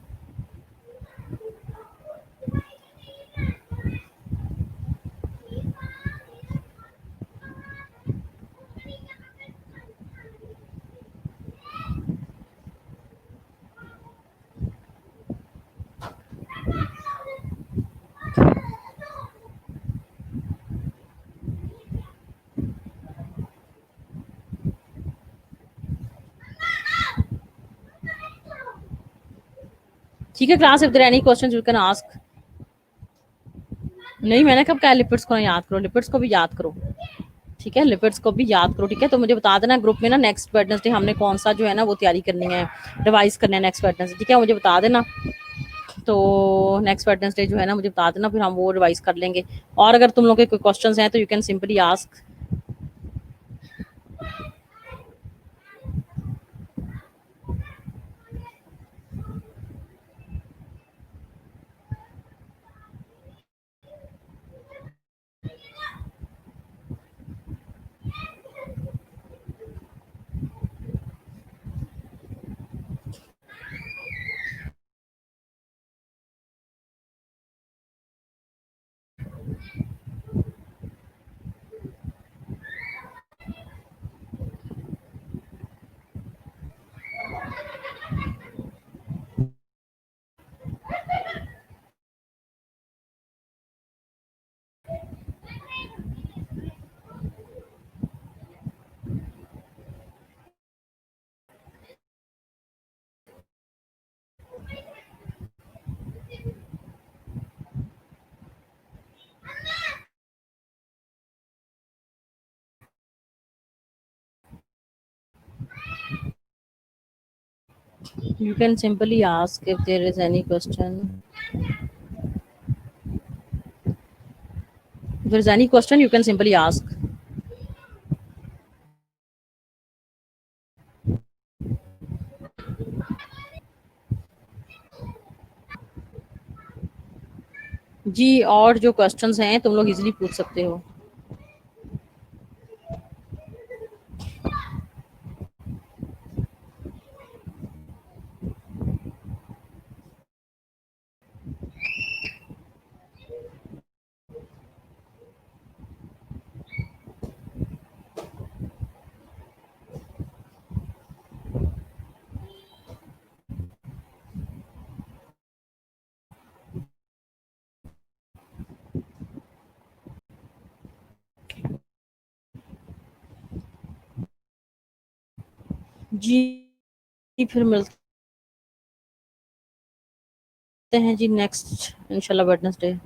ठीक है class, if there any questions you can ask. नहीं मैंने कब कहा लिपिड्स को याद करो, लिपिड्स को भी याद करो, ठीक है. लिपिड्स को भी याद करो, ठीक है. तो मुझे बता देना ग्रुप में ना नेक्स्ट वेडनेसडे हमने कौन सा जो है ना वो तैयारी करनी है, रिवाइज करना है नेक्स्ट वेडनेसडे, ठीक है. मुझे बता देना. तो नेक्स्ट वेडनेसडे जो है ना मुझे बता देना, फिर हम वो रिवाइज कर लेंगे. और अगर तुम लोग के कोई क्वेश्चंस हैं तो you can simply ask. You can simply ask if there is any question. If there is any question, you can simply ask. जी, और जो क्वेश्चंस हैं तुम लोग इजीली पूछ सकते हो. जी, फिर मिलते हैं जी नेक्स्ट इंशाल्लाह वेडनेसडे.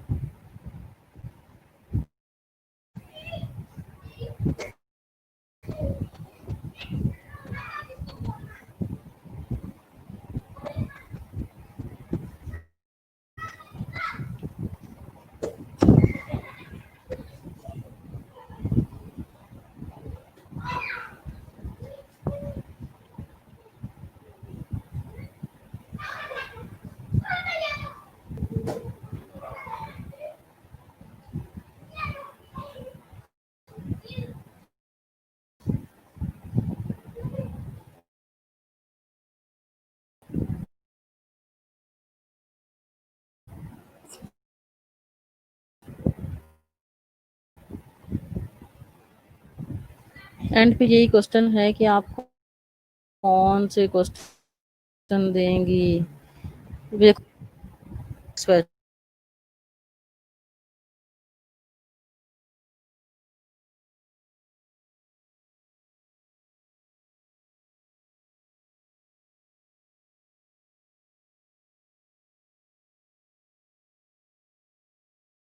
एंड पे यही क्वेश्चन है कि आप कौन से क्वेश्चन देंगी.